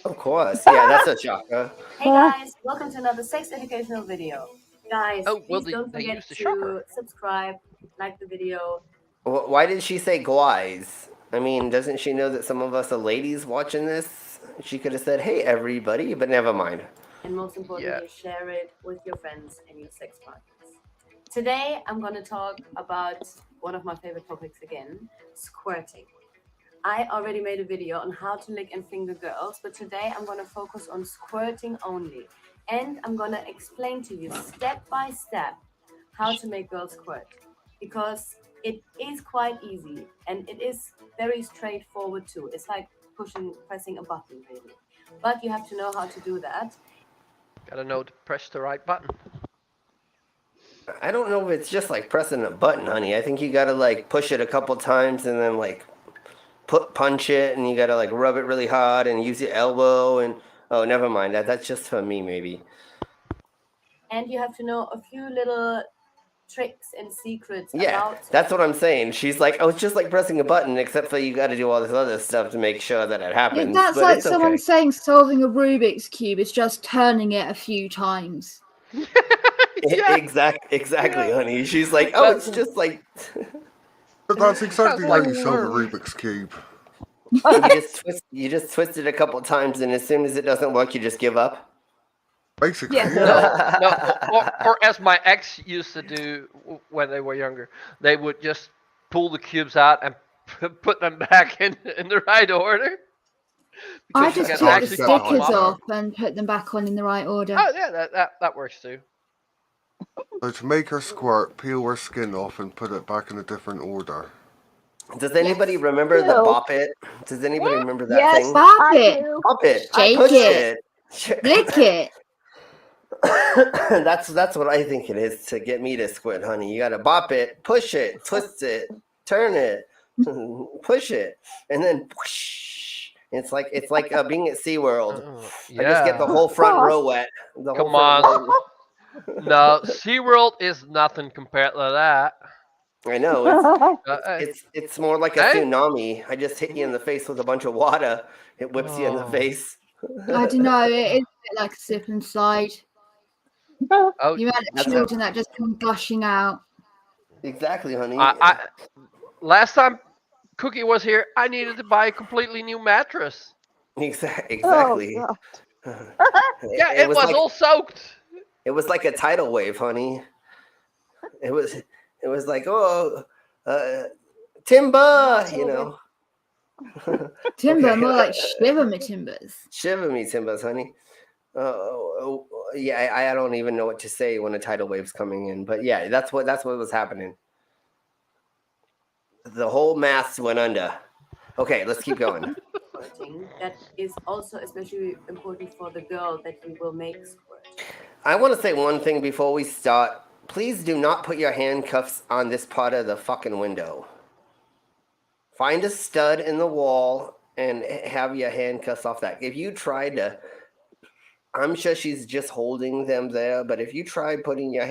Of course, yeah, that's a shocker. Hey guys, welcome to another sex educational video. Guys, please don't they forget used the to shocker. subscribe, like the video. Why did she say guys? I mean, doesn't she know that some of us are ladies watching this? She could have said, hey, everybody, but never mind. And most importantly, share it with your friends and your sex partners. Today, I'm going to talk about one of my favorite topics again, squirting. I already made a video on how to lick and finger girls, but today I'm going to focus on squirting only. And I'm going to explain to you step by step how to make girls squirt. Because it is quite easy and it is very straightforward too. It's like pressing a button really. But you have to know how to do that. Gotta know to press the right button. I don't know if it's just like pressing a button, honey. I think you gotta like push it a couple times and then like punch it, and you gotta like rub it really hard and use your elbow and oh, never mind. That's just for me maybe. And you have to know a few little tricks and secrets Yeah, that's what I'm saying. She's like, oh, it's just like pressing a button, except for you got to do all this other stuff to make sure that it happens. Yeah, that's but like it's someone okay. saying solving a Rubik's Cube is just turning it a few times. Yeah. Exactly, honey. She's like, oh, That's- it's just like But that's exactly how like you solve a worms. Rubik's Cube. you just twist it a couple times, and as soon as it doesn't work, you just give up. Basically, Yeah. yeah. No, or as my ex used to do when they were younger, they would just pull the cubes out and put them back in the right order. I Because you just can took the actually pop them stickers up. off and put them back on in the right order. Oh yeah, that works too. So to make her squirt, peel her skin off and put it back in a different order. Does anybody remember the Ew. bop it? Does anybody remember that Yes, thing? Bop I it. do. Bop it. Shake Push it. it. Lick it. That's what I think it is to get me to squid, honey. You gotta bop it, push it, twist it, turn it, push it, and then whoosh. It's like being at SeaWorld. Yeah. I just get the whole front row wet. The whole Come front on. row. No, SeaWorld is nothing compared to that. I know it's more like a tsunami. I just hit you in the face with a bunch of water. It whips you in the face. I don't know. It is a bit like a slip and slide. Oh, You had That's children that just come gushing out. Exactly, honey. I last time Cookie was here, I needed to buy a completely new mattress. Exactly. Oh, Yeah, it was like, all soaked. It was like a tidal wave, honey. It was like, oh, timber, you know. Timber, more like shiver me timbers. Shiver me timbers, honey. Yeah, I don't even know what to say when a tidal wave's coming in, but yeah, that's what was happening. The whole mast went under. Okay, let's keep going. That is also especially important for the girl that you will make squirt. I want to say one thing before we start. Please do not put your handcuffs on this part of the fucking window. Find a stud in the wall and have your handcuffs off that. If you tried to, I'm sure she's just holding them there, but if you try putting your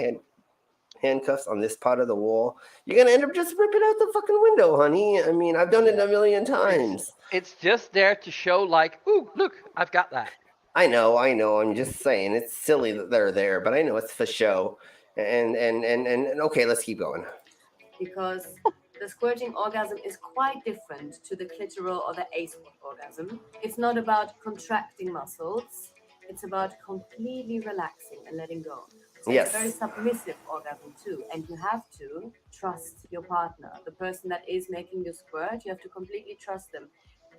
handcuffs on this part of the wall, you're going to end up just ripping out the fucking window, honey. I mean, I've done it a million times. It's just there to show like, ooh, look, I've got that. I know. I'm just saying it's silly that they're there, but I know it's for show. And okay, let's keep going. Because the squirting orgasm is quite different to the clitoral or the asexual orgasm. It's not about contracting muscles. It's about completely relaxing and letting go. So Yes. It's a very submissive orgasm too, and you have to trust your partner, the person that is making you squirt. You have to completely trust them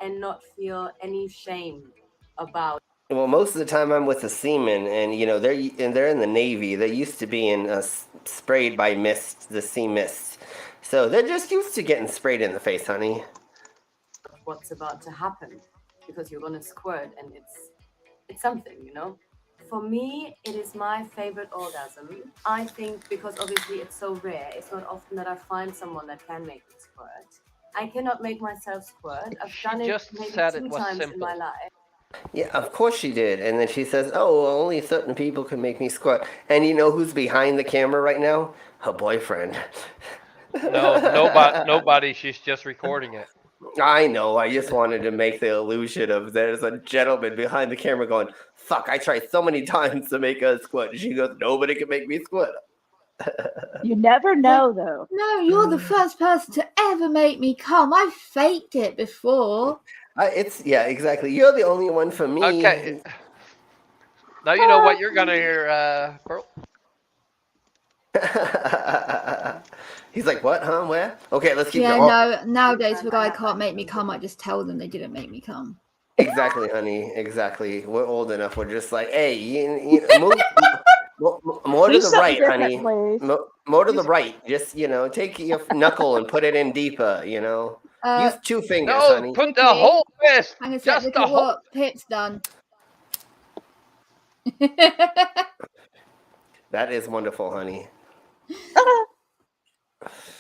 and not feel any shame about. Well, most of the time I'm with a seaman, and you know they're in the Navy. They're used to being sprayed by mist, the sea mist, so they're just used to getting sprayed in the face, honey. What's about to happen, because you're gonna squirt, and it's something, you know. For me, it is my favorite orgasm. I think because obviously it's so rare. It's not often that I find someone that can make me squirt. I cannot make myself squirt. I've done it maybe 2 times in my life. Yeah, of course she did. And then she says, oh, well, only certain people can make me squirt. And you know who's behind the camera right now? Her boyfriend. No, nobody. She's just recording it. I know. I just wanted to make the illusion of there's a gentleman behind the camera going, fuck, I tried so many times to make her squirt. And she goes, nobody can make me squirt. You never know, though. No, you're the first person to ever make me come. I've faked it before. Yeah, exactly. You're the only one for me. Okay. Now you know what you're gonna hear, Pearl. He's like, what, huh? Where? Okay, let's keep Yeah, going. no, nowadays if a guy can't make me come, I just tell them they didn't make me come. Exactly, honey. Exactly. We're old enough. We're just like, hey, you move more to the right, honey. More to the right. Just, take your knuckle and put it in deeper, Use 2 fingers, honey. Put the whole fist. Hang on a sec, Just look the at whole. what Pip's done. That is wonderful, honey.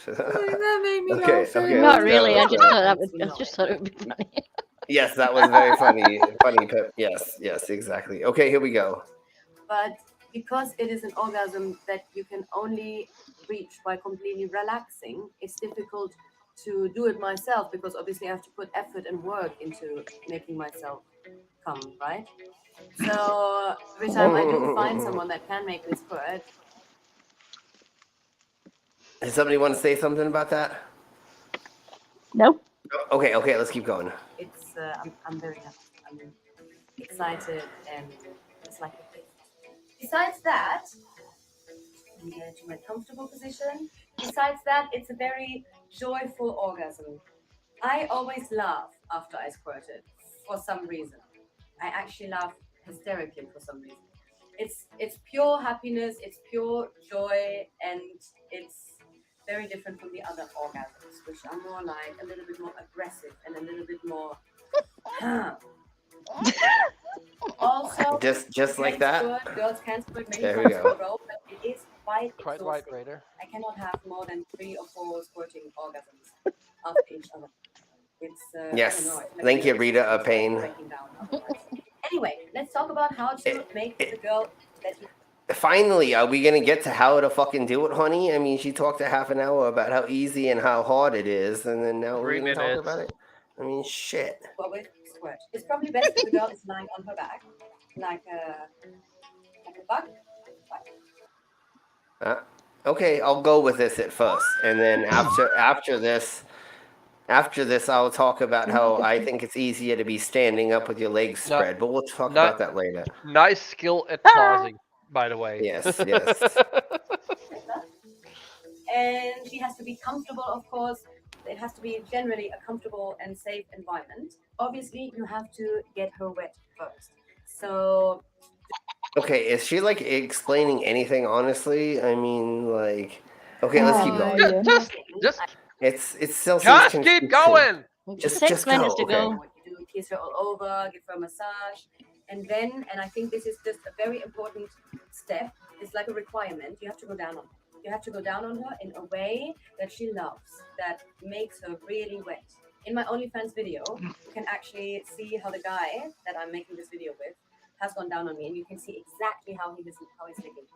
That made me Okay, laugh so okay. much. Not really. I just thought it would be funny. Yes, that was very funny. Funny, Pip. Yes, exactly. Okay, here we go. But because it is an orgasm that you can only reach by completely relaxing, it's difficult to do it myself because obviously I have to put effort and work into making myself come, right? So every time I do find someone that can make me squirt, Does somebody want to say something about that? Nope. Okay, let's keep going. It's I'm very happy. I'm excited, and it's like a gift. Besides that, I'm going to my comfortable position. Besides that, it's a very joyful orgasm. I always laugh after I squirted for some reason. I actually laugh hysterically for some reason. It's pure happiness, it's pure joy, and it's very different from the other orgasms, which are more like a little bit more aggressive and a little bit more. Also, just like that. Squirt, girls can squirt many There we times in go. a row, but it is quite Quite right, exhausting. Raider. I cannot have more than 3 or 4 squirting orgasms after each other. It's Yes. I don't know. It's Thank you, Rita. A it's pain. breaking down afterwards. Anyway, let's talk about how to make the girl that you. Finally, are we gonna get to how to fucking do it, honey? I mean, she talked a half an hour about how easy and how hard it is, and then now 3 we're gonna talk minutes. about it. I mean, shit. Well, with squirt, it's probably best if the girl is lying on her back, like a bug. Okay, I'll go with this at first, and then after this, I'll talk about how I think it's easier to be standing up with your legs No, spread. But we'll talk not- about that later. Nice skill at pausing, by the way. Yes. And she has to be comfortable, of course. It has to be generally a comfortable and safe environment. Obviously, you have to get her wet first. So. Okay, is she like explaining anything honestly? I mean, like, okay, let's keep going. Yeah. Just It's still just seems keep confusing. going. Just 6 go. minutes to Okay. go. What you do, kiss her all over, give her a massage, and then, and I think this is just a very important step. It's like a requirement. You have to go down on her. You have to go down on her in a way that she loves, that makes her really wet. In my OnlyFans video, you can actually see how the guy that I'm making this video with has gone down on me, and you can see exactly how he's licking.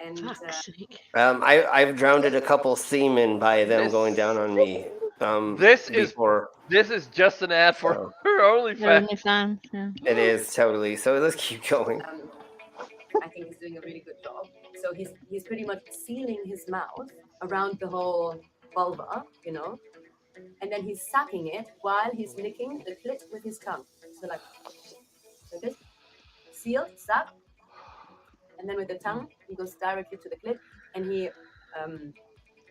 And Fuck's sake. I've drowned a couple seamen by them This- going down on me. This before. is just an ad for So, her OnlyFans. OnlyFans, yeah. it is totally. So let's keep going. I think he's doing a really good job. So he's pretty much sealing his mouth around the whole vulva, you know, and then he's sucking it while he's licking the clit with his tongue. So like this, sealed, suck, and then with the tongue he goes directly to the clit, and he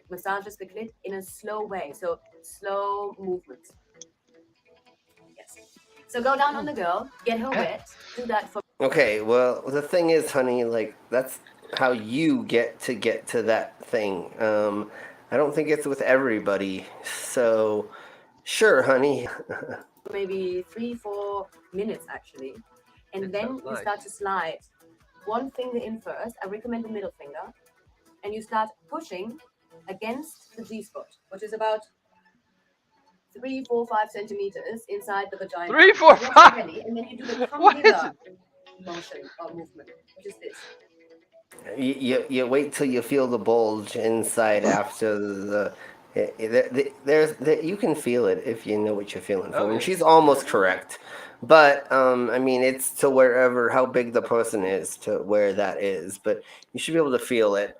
massages the clit in a slow way, so slow movements. Yes. So go down on the girl, get her wet, do that for. Okay, well, the thing is, honey, like, that's how you get to that thing. I don't think it's with everybody. So, sure, honey. Maybe 3-4 minutes actually, and That then sounds you nice. start to slide one finger in first. I recommend the middle finger, and you start pushing against the G-spot, which is about 3, 4, 5 centimeters inside the vagina. 3, 4, Against the 5. belly, and then you do the What is come motion or movement, which is this. You wait till you feel the bulge inside after you can feel it if you know what you're feeling for. Okay. And she's almost correct. But I mean, it's to wherever how big the person is to where that is. But you should be able to feel it.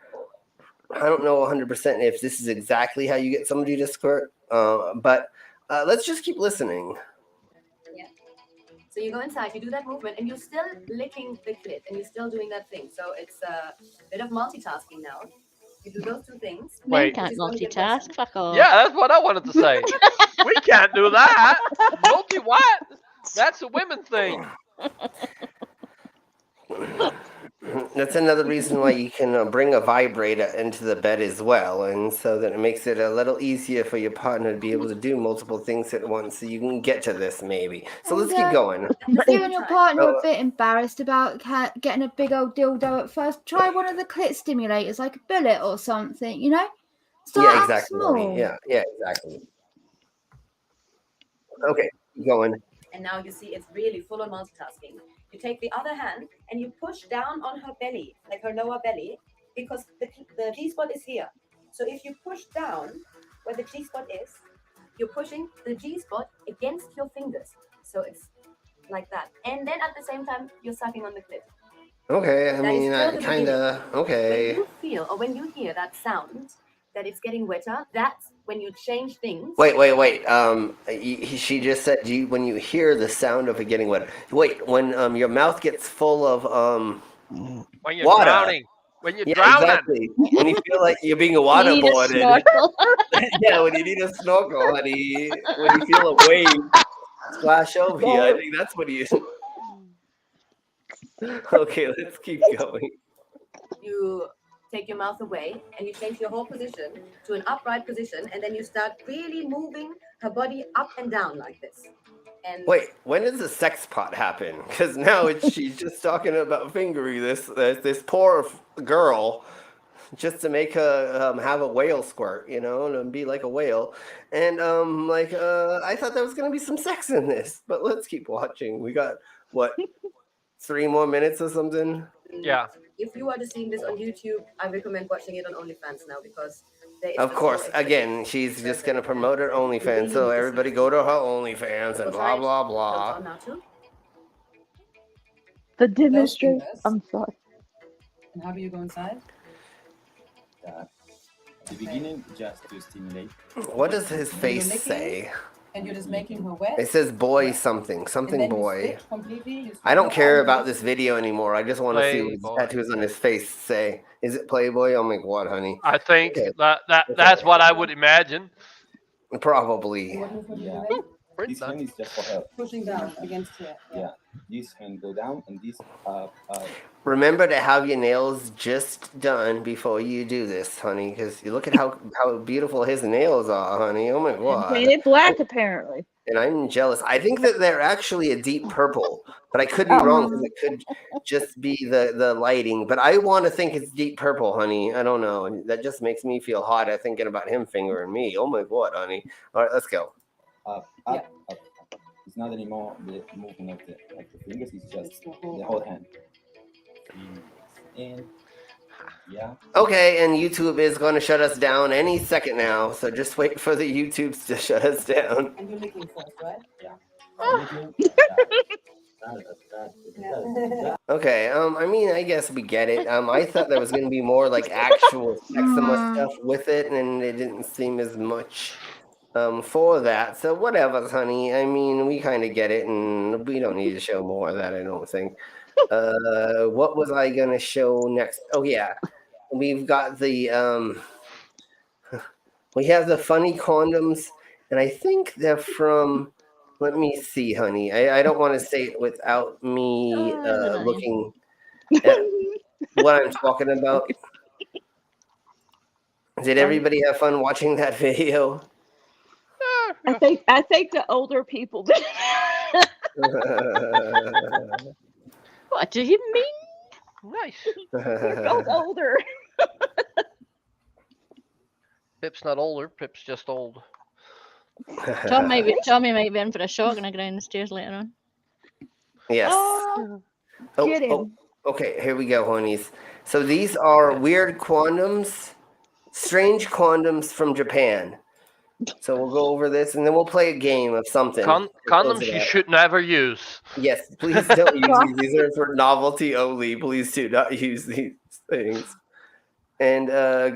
I don't know 100% if this is exactly how you get somebody to squirt, but let's just keep listening. Yeah. So you go inside, you do that movement, and you're still licking the clit, and you're still doing that thing. So it's a bit of multitasking now. You do those 2 things. Men Wait. can't Which is gonna get multitask. better. Fuck off. Yeah, that's what I wanted to say. We can't do that. Multi what? That's a women thing. That's another reason why you can bring a vibrator into the bed as well, and so that it makes it a little easier for your partner to be able to do multiple things at once, so you can get to this maybe. So let's keep going. If you and your partner are Oh. a bit embarrassed about getting a big old dildo at first, try one of the clit stimulators, like a bullet or something, you know? Start Yeah, out exactly. small. Honey. Yeah, exactly. Okay, keep going. And now you see it's really full on multitasking. You take the other hand and you push down on her belly, like her lower belly, because the G-spot is here. So if you push down where the G-spot is, you're pushing the G-spot against your fingers. So it's like that. And then at the same time, you're sucking on the clit. Okay, I That is mean, still the kind of. When Okay. you feel or when you hear that sound, that it's getting wetter, that's when you change things. Wait. She just said when you hear the sound of it getting wet. Wait, when your mouth gets full of When you're water. drowning. When you're Yeah, drowning. exactly. When you feel like you're being You need a waterboarded. snorkel. Yeah, when you need a snorkel, honey. When you feel a wave splash over you, I think that's what you. Okay, let's keep going. You take your mouth away and you change your whole position to an upright position, and then you start really moving her body up and down like this. And Wait, when does the sex pot happen? Because now she's just talking about fingering this poor girl, just to make her have a whale squirt, and be like a whale. And I thought there was gonna be some sex in this, but let's keep watching. We got what, 3 more minutes or something? Yeah. if you are just seeing this on YouTube, I recommend watching it on OnlyFans now, because there is Of just course, no extra again, things. she's just gonna promote her OnlyFans, really so need to everybody see go to her OnlyFans and blah blah Goes blah. on now too. The demonstration. fingers. I'm sorry. And how do you go inside? At the beginning, just to stimulate. What does his You're face licking, say? and you're just making her wet. It says boy Yeah. something And then you boy. switch completely. You switch I don't your care arm about away. this video anymore. I just want to see what his Playboy. tattoos on his face say. Is it Playboy? Oh my god, honey. I think Okay. that's what I would imagine. Probably. And what move would you Yeah. do then? This hand is just for help. Pushing down against here. Yeah. This hand go down and this up. Remember to have your nails just done before you do this, honey, because you look at how beautiful his nails are, honey. Oh my And god. painted black, apparently. And I'm jealous. I think that they're actually a deep purple, but I could be wrong because it could just be the lighting. But I want to think it's deep purple, honey. I don't know. That just makes me feel hot. I'm thinking about him fingering me. Oh my god, honey. All right, let's go. Up, up. It's not anymore the movement of the fingers. It's just the whole hand. And yeah. Okay, and YouTube is going to shut us down any second now. So just wait for the YouTubes to shut us down. And you're licking first, right? Yeah. Okay, I mean, I guess we get it. I thought there was going to be more like actual sexima stuff with it, and it didn't seem as much for that. So whatever, honey. I mean, we kind of get it, and we don't need to show more of that, I don't think. What was I going to show next? Oh, yeah. We've got the, we have the funny condoms, and I think they're from, let me see, honey. I don't want to say it without me looking at what I'm talking about. Did everybody have fun watching that video? I think the older people did. What do you mean? Nice. We're both older. Pip's not older. Pip's just old. Tommy might be in for a shock and a grind the stairs later on. Yes. Get him. Okay, here we go, honeys. So these are weird condoms, strange condoms from Japan. So we'll go over this, and then we'll play a game of something. Condoms you should never use. Yes, please don't use these. These are for novelty only. Please do not use these things. And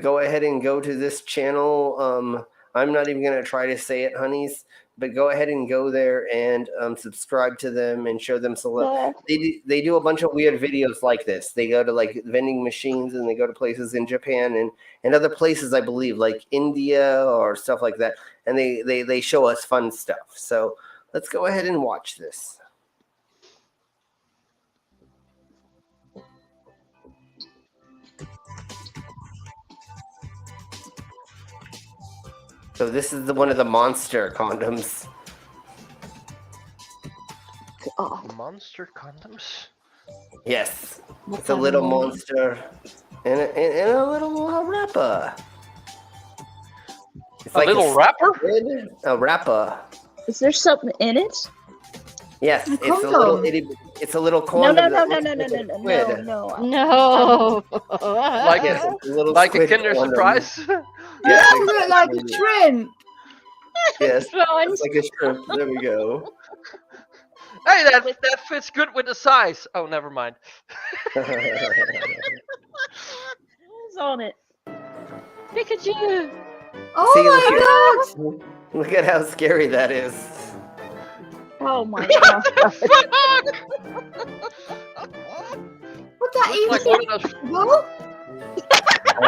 go ahead and go to this channel. I'm not even going to try to say it, honeys, but go ahead and go there and subscribe to them and show them some love. They do a bunch of weird videos like this. They go to like vending machines, and they go to places in Japan and other places, I believe, like India or stuff like that. And they show us fun stuff. So let's go ahead and watch this. So this is one of the monster condoms. Monster condoms? Yes. It's a little monster and a little wrapper. It's a little wrapper? A wrapper. Is there something in it? Yes, it's a little condom. No. Like a Kinder Surprise? Yes, It look like a shrimp. Yes, it's like a shrimp. There we go. Hey, that fits good with the size. Oh, never mind. Who's on it? Pikachu! Oh See, my god! look at how scary that is. Oh my god. Would that Looks even like be one of those. possible? I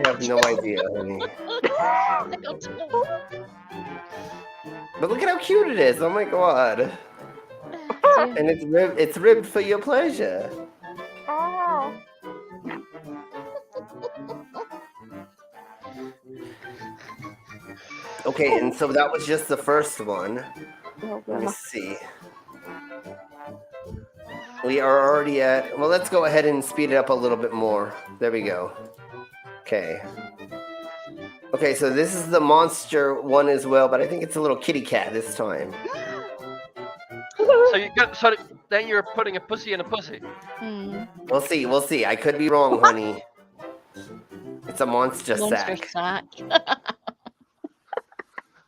have no idea, honey. But look at how cute it is. Oh my god. And it's ribbed for your pleasure. Okay, and so that was just the first one. Let me see. We are already at, well, let's go ahead and speed it up a little bit more. There we go. Okay. Okay, so this is the monster one as well, but I think it's a little kitty cat this time. So then you're putting a pussy in a pussy. We'll see. I could be wrong, honey. It's a monster sack.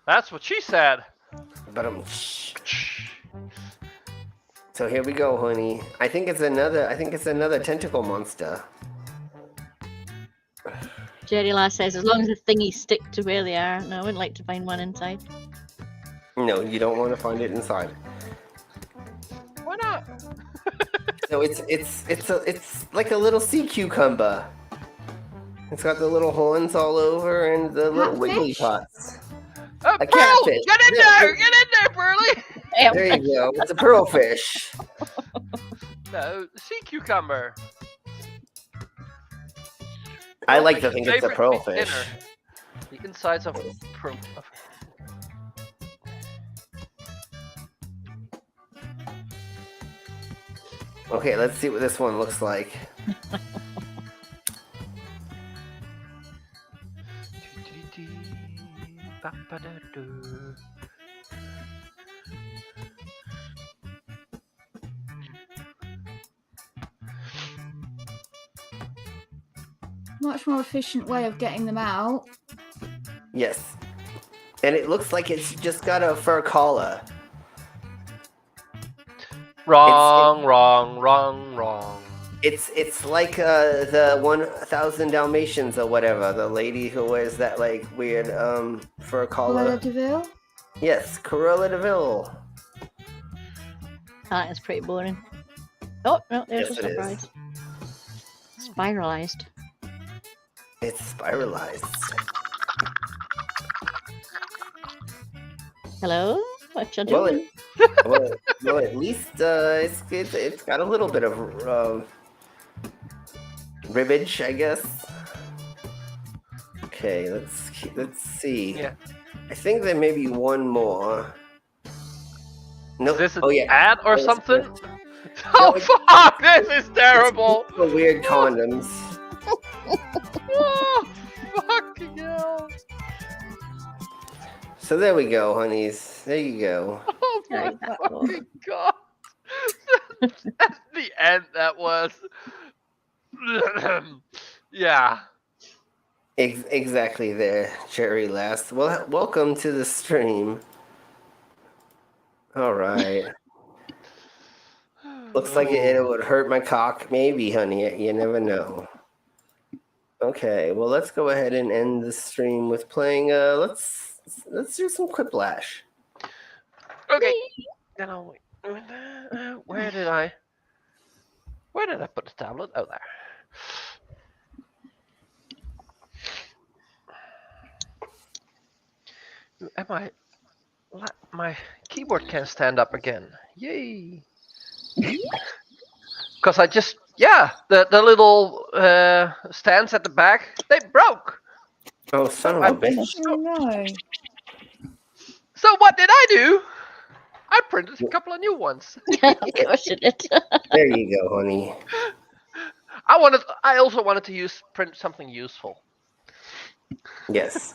That's what she said. But so here we go, honey. I think it's another tentacle monster. Jerry Lass says, as long as the thingies stick to where they are. No, I wouldn't like to find one inside. No, you don't want to find it inside. Why not? So it's like a little sea cucumber. It's got the little horns all over and the little wiggly pots. A A pearl! catfish. Get in there! Get in there, Burley! There you go. It's a pearlfish. No, sea cucumber. I like to think it's a Favorite pearlfish. dinner. The insides of pearl. Okay, let's see what this one looks like. Much more efficient way of getting them out. Yes. And it looks like it's just got a fur collar. Wrong. It's like the 1,000 Dalmatians or whatever. The lady who wears that like weird fur collar. Cruella de Vil? Yes, Cruella de Vil. That is pretty boring. Oh, no, there's Yes, a it is. surprise. Spiralized. It's spiralized. Hello? What you Well, doing? well, at least it's got a little bit of ribbage, I guess. Okay, let's see. Yeah. I think there may be one more. No, Is this an oh yeah, ad or Yes, something? yes. Oh it's- fuck! This is terrible. The weird condoms. Oh, fucking hell! So there we go, honeys. There you go. Oh my fucking god! That's the end. That was. Yeah. Exactly there, Cherry Last. Well, welcome to the stream. All right. Looks like it would hurt my cock. Maybe, honey. You never know. Okay, well, let's go ahead and end the stream with playing. Let's do some Quiplash. Okay. Then I'll wait. Where did I put the tablet? Oh, there. My keyboard can't stand up again. Yay! Because I just the little stands at the back, they broke. Oh, son of a bitch! Oh no. So what did I do? I printed a couple of new ones. Of course it did. There you go, honey. I also wanted to print something useful. Yes.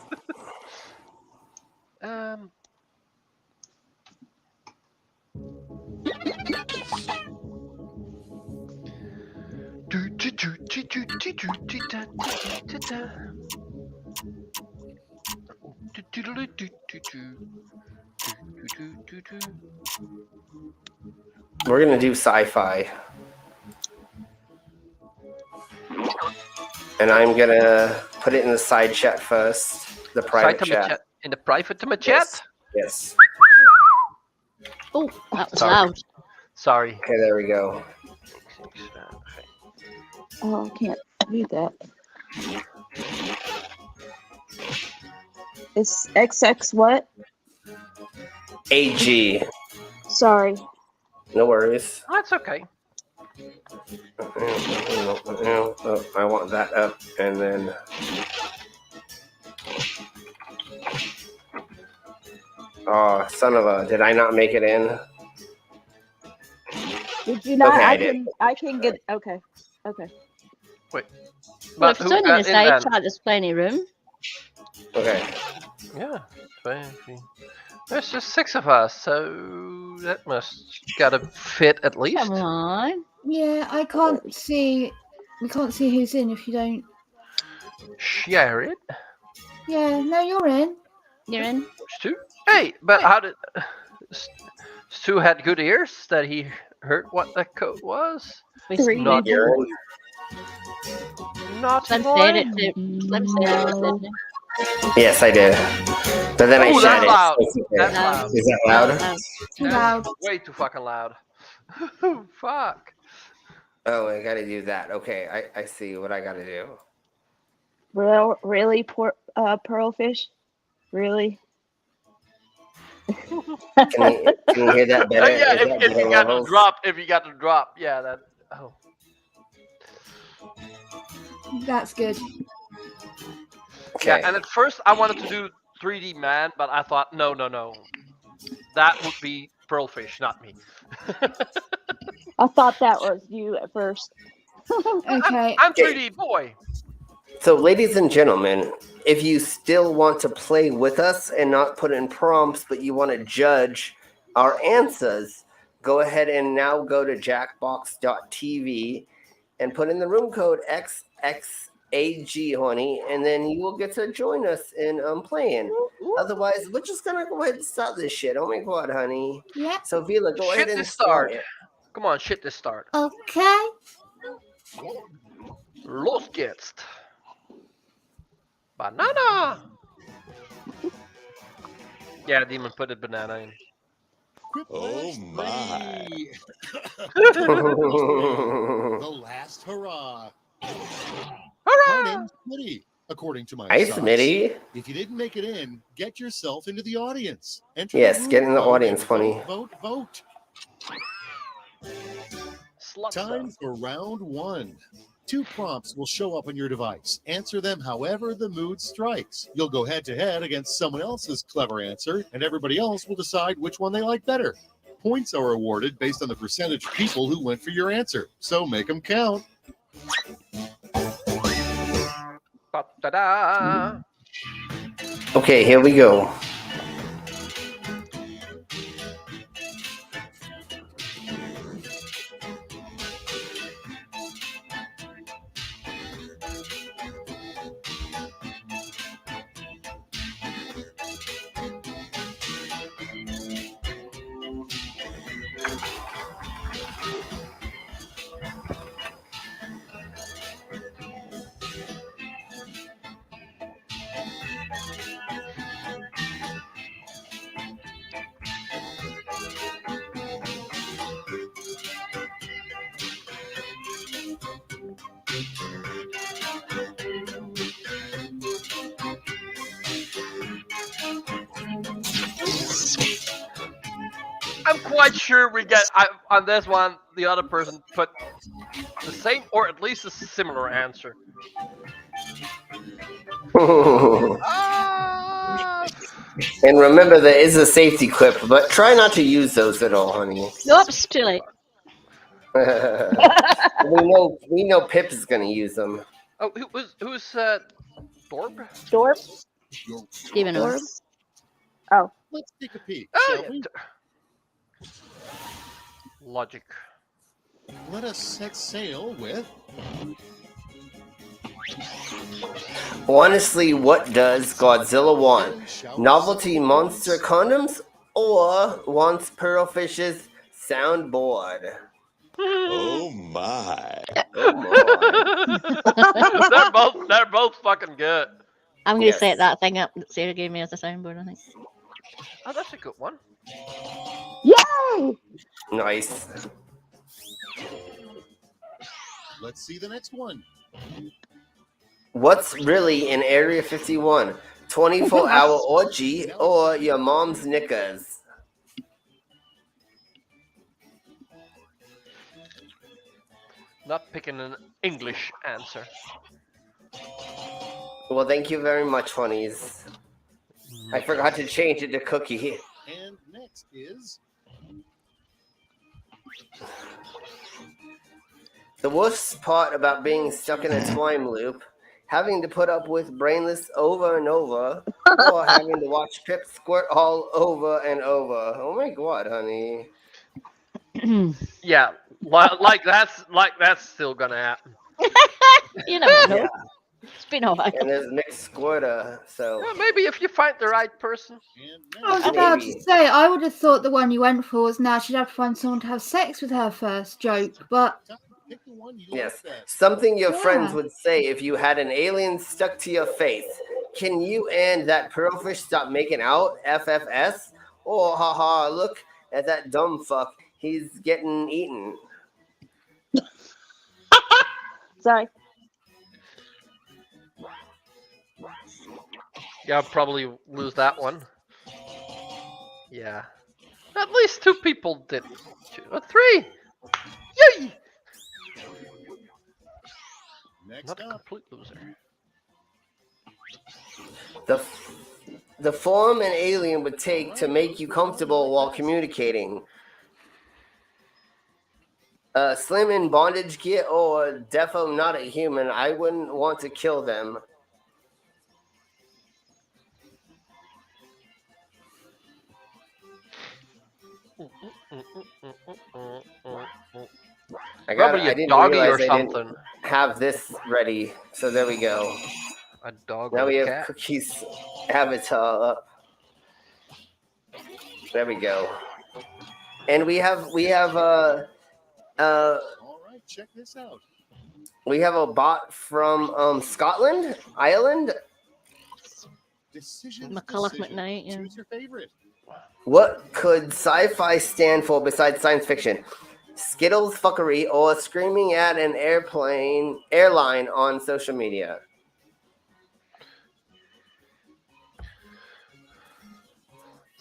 We're gonna do sci-fi. And I'm gonna put it in the side chat first. The private chat. In the private to my chat? Yes. Oh, that was Sorry. loud. Sorry. Okay, there we go. Oh, I can't do that. It's XX what? AG. Sorry. No worries. That's okay. Oh, I want that up, and then. Oh, son of a! Did I not make it in? Did you not? Okay, I can get. Okay. Okay. Wait. Well, But if it's only the side chat, there's plenty of room. Okay. Yeah. 20. There's just 6 of us, so that must gotta fit at least. Come on. Yeah, I can't see. We can't see who's in if you don't. Share it. Yeah, no, you're in. You're in. Stu? Hey, but how did Stu had good ears that he heard what the code was? Not people. Not Slim boy. said it. Slim said it, didn't he? Yes, I did. But then I Ooh, shut that's it. loud. Okay. That's loud. Is that loud? Too loud. Way too fucking loud. Fuck. Oh, I gotta do that. Okay, I see what I gotta do. Really, pearlfish? Really? Can you hear that better? Yeah, Is that if you better got levels? to drop, yeah, that. Oh. That's good. Okay. Yeah, and at first I wanted to do 3D man, but I thought no, that would be pearlfish, not me. I thought that was you at first. Okay. I'm 3D boy. So, ladies and gentlemen, if you still want to play with us and not put in prompts, but you want to judge our answers, go ahead and now go to jackbox.tv and put in the room code XXAG, honey, and then you will get to join us in playing. Otherwise, we're just going to go ahead and start this shit. Oh my God, honey. Yeah. So, Vila, go ahead and start. it. Come on, shit this start. Okay. Los geht's. Banana. Yeah, Demon put a banana in. Oh my. The last hurrah. My name's Smitty, according to my Hi, sauce. Smitty. If you didn't make it in, get yourself into the audience. Enter Yes, the get in the vote audience, and funny. Vote. Time for round 1. 2 prompts will show up on your device. Answer them however the mood strikes. You'll go head-to-head against someone else's clever answer, and everybody else will decide which one they like better. Points are awarded based on the percentage of people who went for your answer, so make them count. Ta-da. Okay, here we go. I'm quite sure we get on this one. The other person put the same or at least a similar answer. And remember, there is a safety clip, but try not to use those at all, honey. Nope, it's too late. we know Pip is going to use them. Oh, who's Dorb? Dorb? Steven Dorb? Oh. Let's take a peek, Oh, shall we? Logic. Let us set sail with... Honestly, what does Godzilla want? Novelty monster condoms or wants Pearlfish's soundboard? Oh my. they're both fucking good. I'm gonna set that thing up that Sarah gave me as a soundboard, I think. Oh, that's a good one. Yay! Nice. Let's see the next one. What's really in Area 51? 24-hour orgy or your mom's knickers? Not picking an English answer. Well, thank you very much, honeys. I forgot to change it to cookie. And next is The worst part about being stuck in a time loop, having to put up with brainless over and over, or having to watch Pip squirt all over and over. Oh my god, honey. Yeah, like that's still gonna happen. You never know. Yeah. It's been a while. And there's mixed squirter, so Yeah, maybe if you find the right person. I was about to say, I would have thought the one you went for was now she'd have to find someone to have sex with her first joke, but yes, something your friends Yeah. would say if you had an alien stuck to your face. Can you and that pearlfish stop making out? FFS? Oh, haha, look at that dumb fuck. He's getting eaten. Sorry. Yeah, I'll probably lose that one. Yeah. At least 2 people did. 2 or 3! Yay! Not a complete loser. The form an alien would take to make you comfortable while communicating. Slim in bondage gear or defo not a human. I wouldn't want to kill them. Probably a didn't doggy realize or I didn't something. have this ready, so there we go. A dog Now or we a have cat. Cookie's avatar up. There we go. And we have all right, check this out. we have a bot from Scotland, Ireland. McCulloch McKnight, yeah. Choose your favorite. What could sci-fi stand for besides science fiction? Skittles fuckery or screaming at an airline on social media?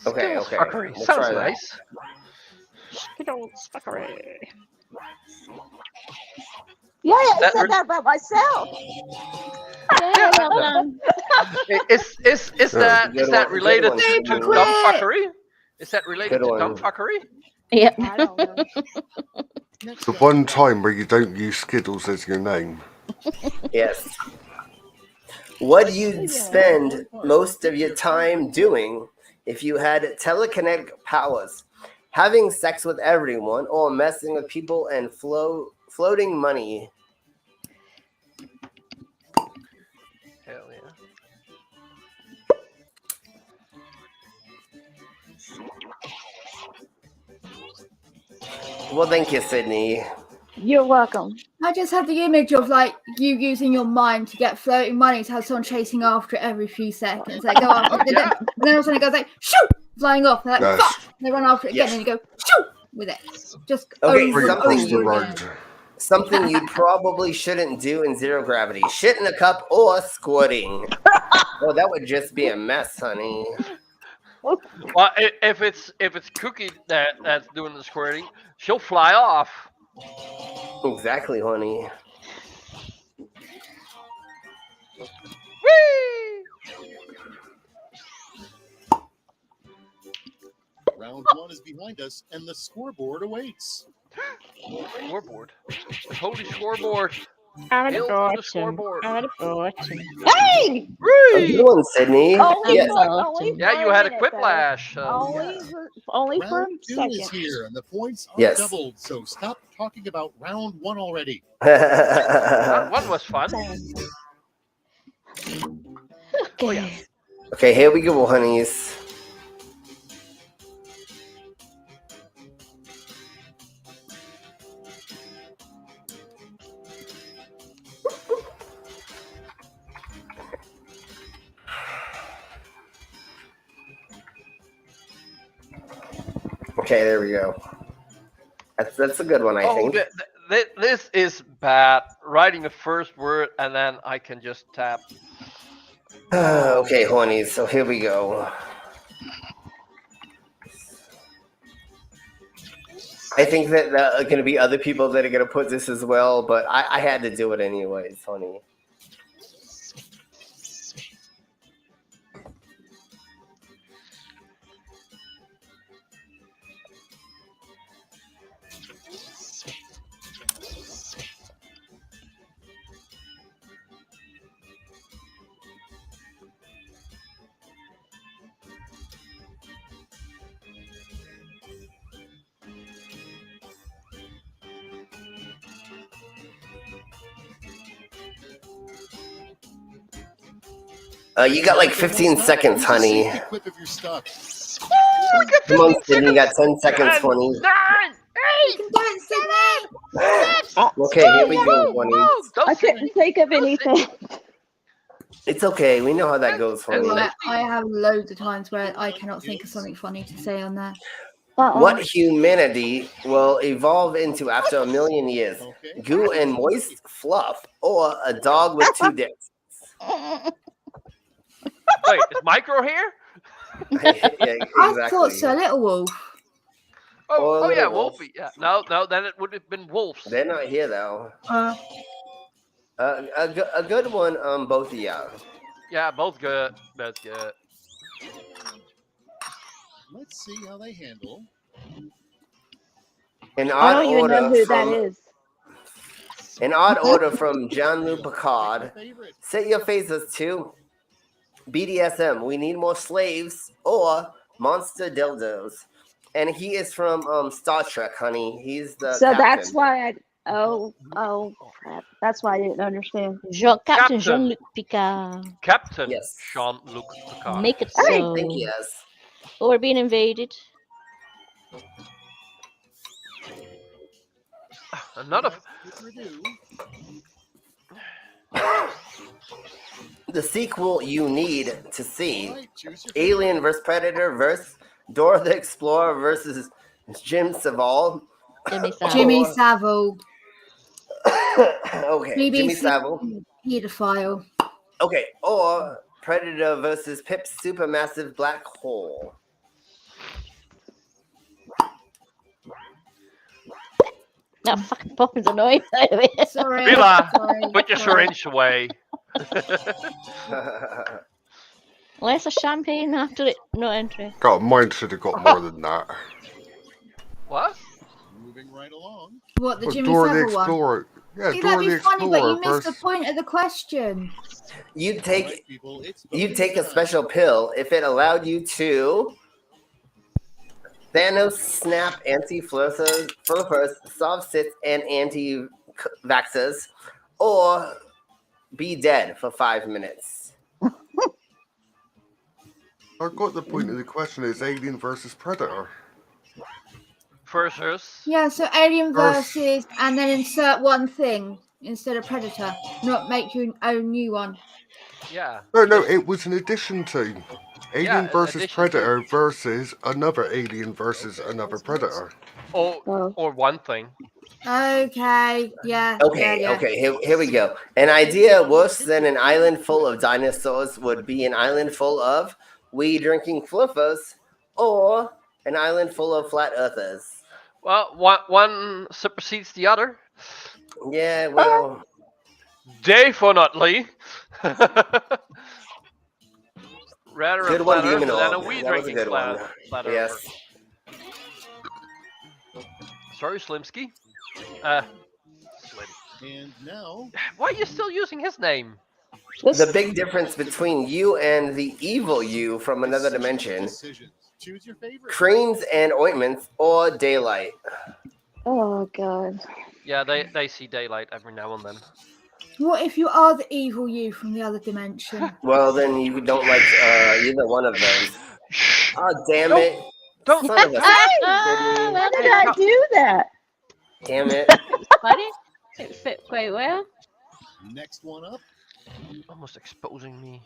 Okay, Skittles okay. fuckery. We'll Sounds try that. nice. Skittles fuckery. Yeah, I That said re- that about myself. Yeah, well done. Is that Good that one, related good one, to good dumb one. fuckery? Is that related Good to one. dumb fuckery? Yep. I don't know. The one time where you don't use Skittles as your name. Yes. What you'd spend most of your time doing if you had telekinetic powers? Having sex with everyone or messing with people and floating money? Hell yeah. Well, thank you, Sydney. You're welcome. I just have the image of like you using your mind to get floating money to have someone chasing after it every few seconds. They go after it, and then all of a sudden it goes like shoot, flying off. They're like Yes. fuck. They run after it again, Yes. and you go shoot with it. Just Okay, over and something over you- again. Something you probably shouldn't do in zero gravity. Shit in a cup or squirting. Well, that would just be a mess, honey. Well, if it's Cookie that's doing the squirting, she'll fly off. Exactly, honey. Whee! Round 1 is behind us, and the scoreboard awaits. Scoreboard. The holy scoreboard. Out Hail of to the Brighton. scoreboard. Out of Brighton. Hey! A good one, Sydney. Only Yes. only Yeah, for you a had a minute, though. quiplash. Only for a Round 2 second. is here, and the points are Yes. doubled. So stop talking about round 1 already. Round 1 was fun. Okay. Okay, here we go, honeys. Okay, there we go. That's a good one, I think. This is bad. Writing the first word and then I can just tap. Okay, hornies. So here we go. I think that there are going to be other people that are going to put this as well, but I had to do it anyways, honey. You got like 15 seconds, honey. Equip if you're stuck. Come on, Sydney, you got 10 seconds, honey. 9, 8, 7. Okay, here we go, honey. I couldn't think of anything. It's okay. We know how that goes, honey. I have loads of times where I cannot think of something funny to say on there. What humanity will evolve into after 1 million years? Goo and moist fluff, or a dog with 2 dicks? Wait, is Micro here? Yeah, exactly. I thought so, Little Wolf. Oh yeah, Little Wolf. Wolfie. Yeah. No, then it would have been wolves. They're not here though. A good one, both of y'all. Yeah, both good. That's good. Let's see how they handle. In I odd don't even know order who from that is. in odd order from Jean-Luc Picard. Set your faces to BDSM. We need more slaves, or monster dildos. And he is from Star Trek, honey. He's the So captain. that's why I. Oh, crap. That's why I didn't understand. Captain Jean-Luc Picard. Captain Yes. Jean-Luc Picard. Make it I so. think yes. Oh, we're being invaded. Another. The sequel you need to see: Alien vs Predator vs Dora the Explorer versus Jim Savile. Jimmy Savile. Okay, BBC Jimmy Savile. Pedophile. Okay, or Predator versus Pip's supermassive black hole. No, fucking Poppins annoying. Sorry. Villa, sorry. put your syringe away. Less a champagne after it. No entry. God, mine should have got more than that. What? Moving right along. What, the But Jimmy Dora the Savile one? Explorer. Yeah, See, Dora that'd the be funny, but Explorer you missed the versus... point of the question. You take a special pill if it allowed you to Thanos, snap, anti-flippers, soft sits, and anti-vaxxers, or be dead for 5 minutes. I got the point of the question is Alien versus Predator. Versus. Yeah, so Alien versus, and then insert one thing instead of Predator. Not make your own new one. Yeah. No, it was an addition to Alien versus addition Predator versus another Alien versus another Predator. Or one thing. Okay, yeah. Okay, yeah. okay, here we go. An idea worse than an island full of dinosaurs would be an island full of weed drinking fluffers, or an island full of flat earthers. Well, one supersedes the other. Yeah, well. Definitely. Rather Good a one, flat earther Demon than a Orb. weed That was a drinking good flat one. Yes. earther. Sorry, Slimsky. Slim. And now, why are you still using his name? The big difference between you and the evil you from another dimension. choose your favorite. Creams and ointments, or daylight. Oh, God. Yeah, they see daylight every now and then. What if you are the evil you from the other dimension? Well, then you don't like either one of those. Oh, damn it. Don't. Son of a How did I do that? Damn it. Funny. It fit quite well. Next one up. Almost exposing me.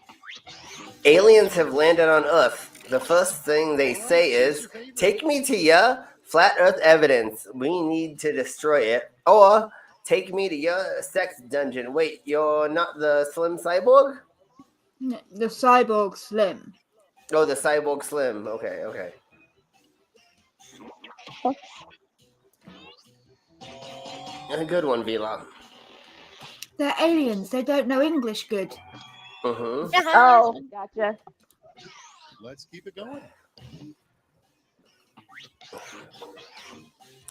Aliens have landed on Earth. The first thing they say is, "Take me to ya Flat Earth evidence. We need to destroy it. Or take me to your sex dungeon. Wait, you're not the Slim Cyborg? The Cyborg Slim. Oh, the Cyborg Slim. Okay. A good one, Vila. They're aliens. They don't know English good. Mm-hmm. Oh, gotcha. Let's keep it going.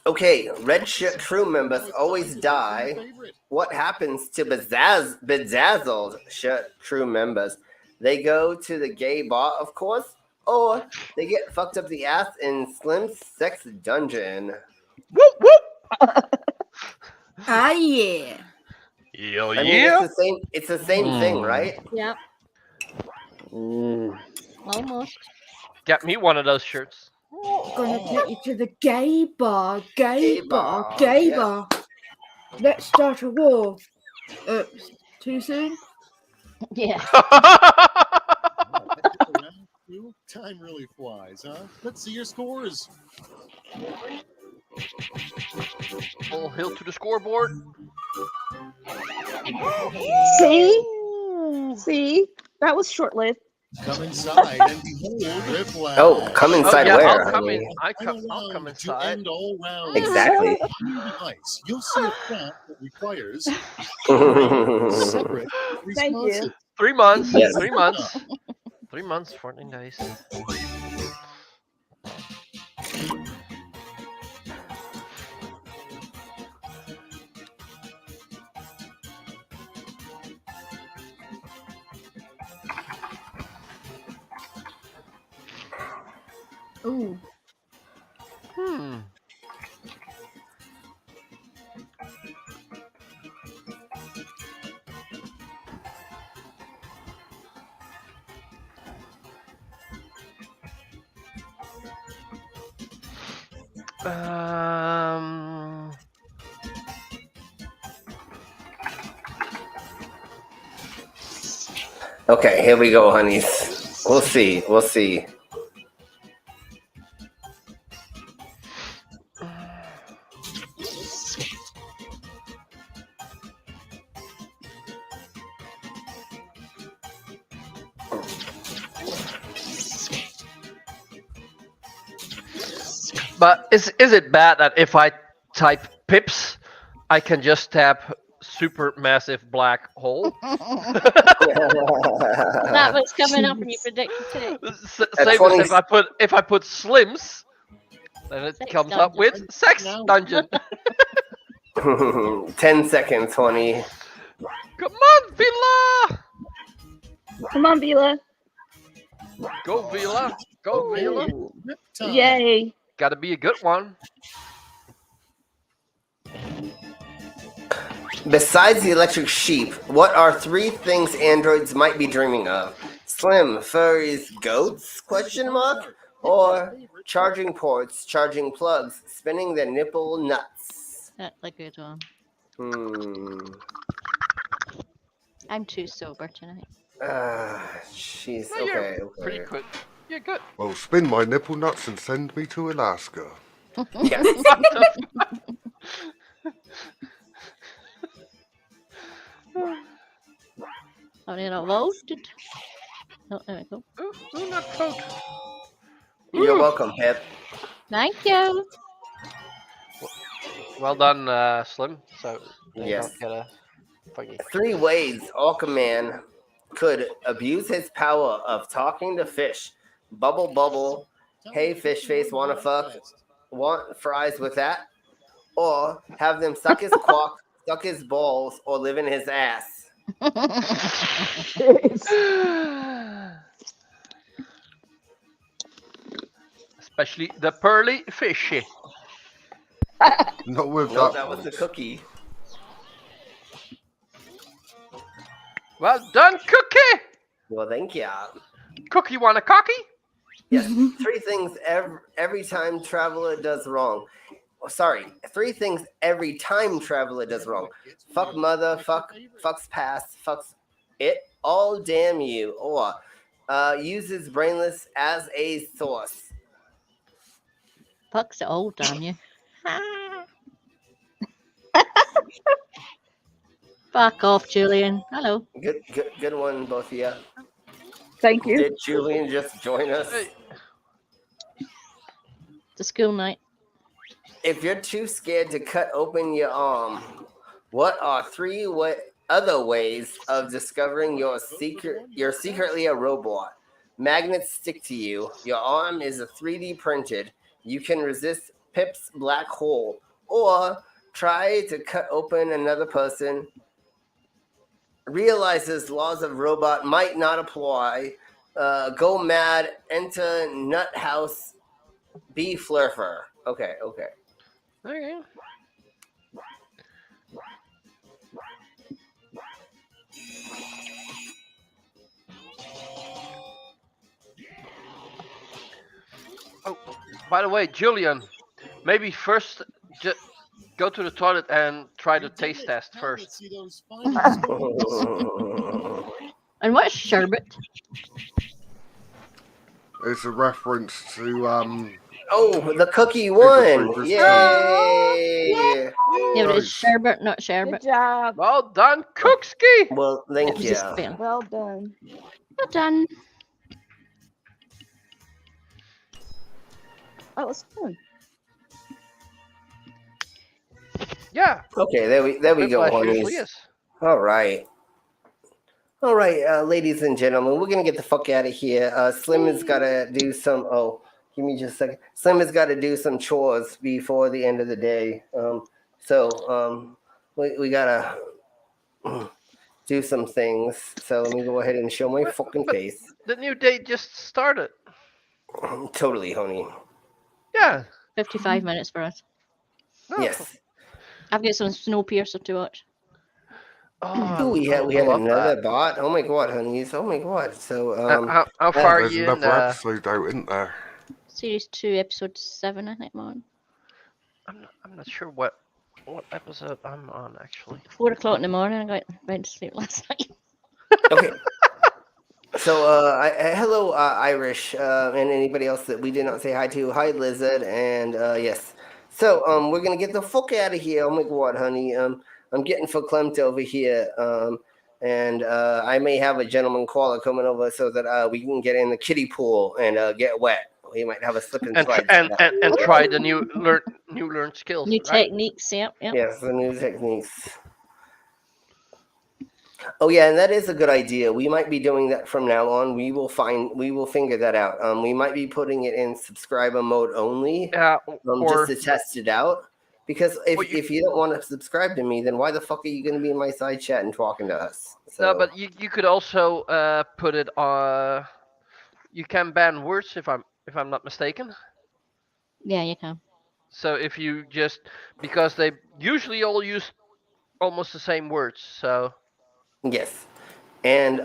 Okay, Red Shirt crew members always die. What happens to bedazzled shirt crew members? They go to the gay bar, of course, or they get fucked up the ass in Slim's sex dungeon. Whoop whoop. Ah, yeah. Yeah. I mean, it's the same thing, right? Yep. Almost. Get me one of those shirts. Gonna take you to the gay bar. Gay Gay bar, yeah. bar. Let's start a war. Oops. Too soon? Yeah. Round two. Time really flies, huh? Let's see your scores. Full hill to the scoreboard. See? That was short-lived. Come inside and behold Whiplash. Oh, come inside yeah, where? I'll come honey? in. I'll come To inside. end all rounds. Exactly. On your device, you'll see a prompt that requires separate Thank you. responses. 3 months. Yes. 3 months. 3 months, 14 days. Ooh. Okay, here we go, honeys. We'll see. But is it bad that if I type pips, I can just tap super massive black hole? That was coming up and you predicted too. Same as if I put slims, then it Sex comes up dungeon. with sex dungeon. 10 seconds, honey. Come on, Vila! Come on, Vila. Go, Vila! Go, Vila! Yay. Gotta be a good one. Besides the electric sheep, what are 3 things androids might be dreaming of? Slim, furries, goats? Question mark? Or charging ports, charging plugs, spinning their nipple nuts? That's a good one. I'm too sober tonight. Jeez. No, you're Okay. pretty good. You're good. Well, spin my nipple nuts and send me to Alaska. Yes. I need a voted. Oh, there we go. Ooh, not coat. You're welcome, Pip. Thank you. Well done, Slim. So you Yes. don't get a funny. 3 ways Aquaman could abuse his power of talking to fish. Bubble, bubble. Hey, fish face, wanna fuck? Want fries with that? Or have them suck his quack, suck his balls, or live in his ass. Especially the pearly fishy. Not with No, that. that was the cookie. Well done, Cookie! Well, thank you. Cookie want a cocky? Yes, 3 things every time traveler does wrong. Oh, sorry, 3 things every time traveler does wrong. Fuck mother, fucks past, fucks it, all damn you. Or uses brainless as a source. Pucks it all, damn you. Fuck off, Julian. Hello. Good one, both of you. Thank you. Did Julian just join us? Hey. The school night. If you're too scared to cut open your arm, what are 3 other ways of discovering you're secretly a robot? Magnets stick to you. Your arm is a 3D printed. You can resist Pip's black hole. Or try to cut open another person. Realizes laws of robot might not apply. Go mad. Enter nut house. Be flurfer. Okay. Okay. Oh, by the way, Julian, maybe first just go to the toilet and try the taste test first. And what's sherbet? It's a reference to Oh, the cookie won! Yay! Yeah, but it's sherbet, not sherbet. Good job. Well done, Cookski. Well, thank you. Well done. Well done. That was fun. Yeah. Okay, there we go, Whiplash honeys. usually is. All right, ladies and gentlemen, we're gonna get the fuck out of here. Slim has got to do some. Oh, give me just a second. Slim has got to do some chores before the end of the day. We gotta do some things. So let me go ahead and show my fucking face. The new day just started. Totally, honey. Yeah. 55 minutes for us. No. Yes. I've got some Snowpiercer to watch. Oh, we had another bot. Oh my god, honeys. Oh my god. So how far are there's you another in? episode out, isn't there? Series 2, episode 7, I think I'm on. I'm not sure what episode I'm on actually. 4 o'clock in the morning. I got went to sleep last night. Okay. So, hello, Irish, and anybody else that we did not say hi to. Hi, Lizard, and yes. So, we're gonna get the fuck out of here. Oh my god, honey. I'm getting verklempt over here. And I may have a gentleman caller coming over so that we can get in the kiddie pool and get wet. We might have a slip and slide. And try the new learned skills. New right? techniques, yep. Yes, the new techniques. Oh yeah, and that is a good idea. We might be doing that from now on. We will figure that out. We might be putting it in subscriber mode only, just to test it out. Because if you don't want to subscribe to me, then why the fuck are you going to be in my side chat and talking to us? So, No, but you could also put it on. You can ban words if I'm not mistaken. Yeah, you can. So if you just because they usually all use almost the same words, so. Yes. And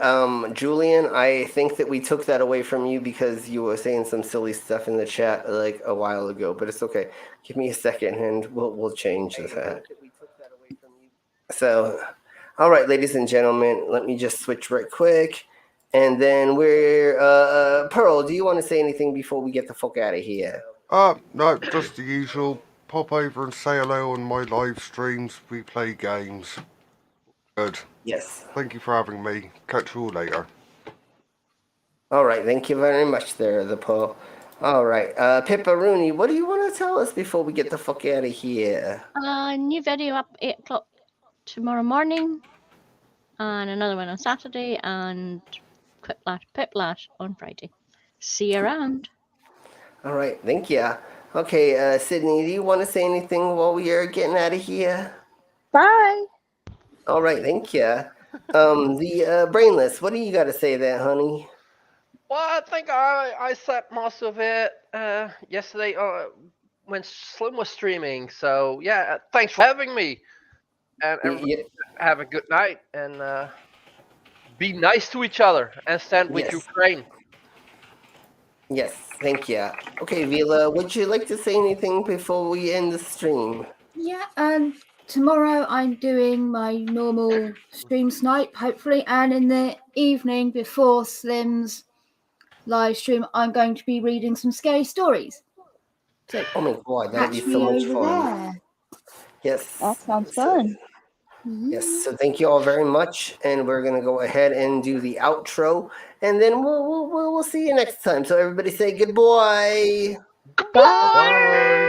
Julian, I think that we took that away from you because you were saying some silly stuff in the chat like a while ago, but it's okay. Give me a second and we'll change that. So, all right, ladies and gentlemen, let me just switch right quick. And then we're Pearl, do you want to say anything before we get the fuck out of here? No, just the usual. Pop over and say hello on my live streams. We play games. Good. Yes. Thank you for having me. Catch you all later. All right. Thank you very much there, the Pearl. All right. Pippa-Rooney, what do you want to tell us before we get the fuck out of here? New video up 8 o'clock tomorrow morning. And another one on Saturday. And Piplash on Friday. See you around. All right. Thank you. Okay, Sydney, do you want to say anything while we are getting out of here? Bye. All right, thank you. The Brainless, what do you got to say there, honey? Well, I think I said most of it yesterday when Slim was streaming. So yeah, thanks for having me. And have a good night and be nice to each other and stand with Ukraine. Yes, thank you. Okay, Vila, would you like to say anything before we end the stream? Yeah, tomorrow I'm doing my normal stream snipe, hopefully, and in the evening before Slim's live stream, I'm going to be reading some scary stories. So Oh my god, that'd be catch so me much over fun. there. Yes. That sounds So- fun. Yes, so thank you all very much, and we're gonna go ahead and do the outro, and then we'll see you next time. So everybody say goodbye. Goodbye. Bye.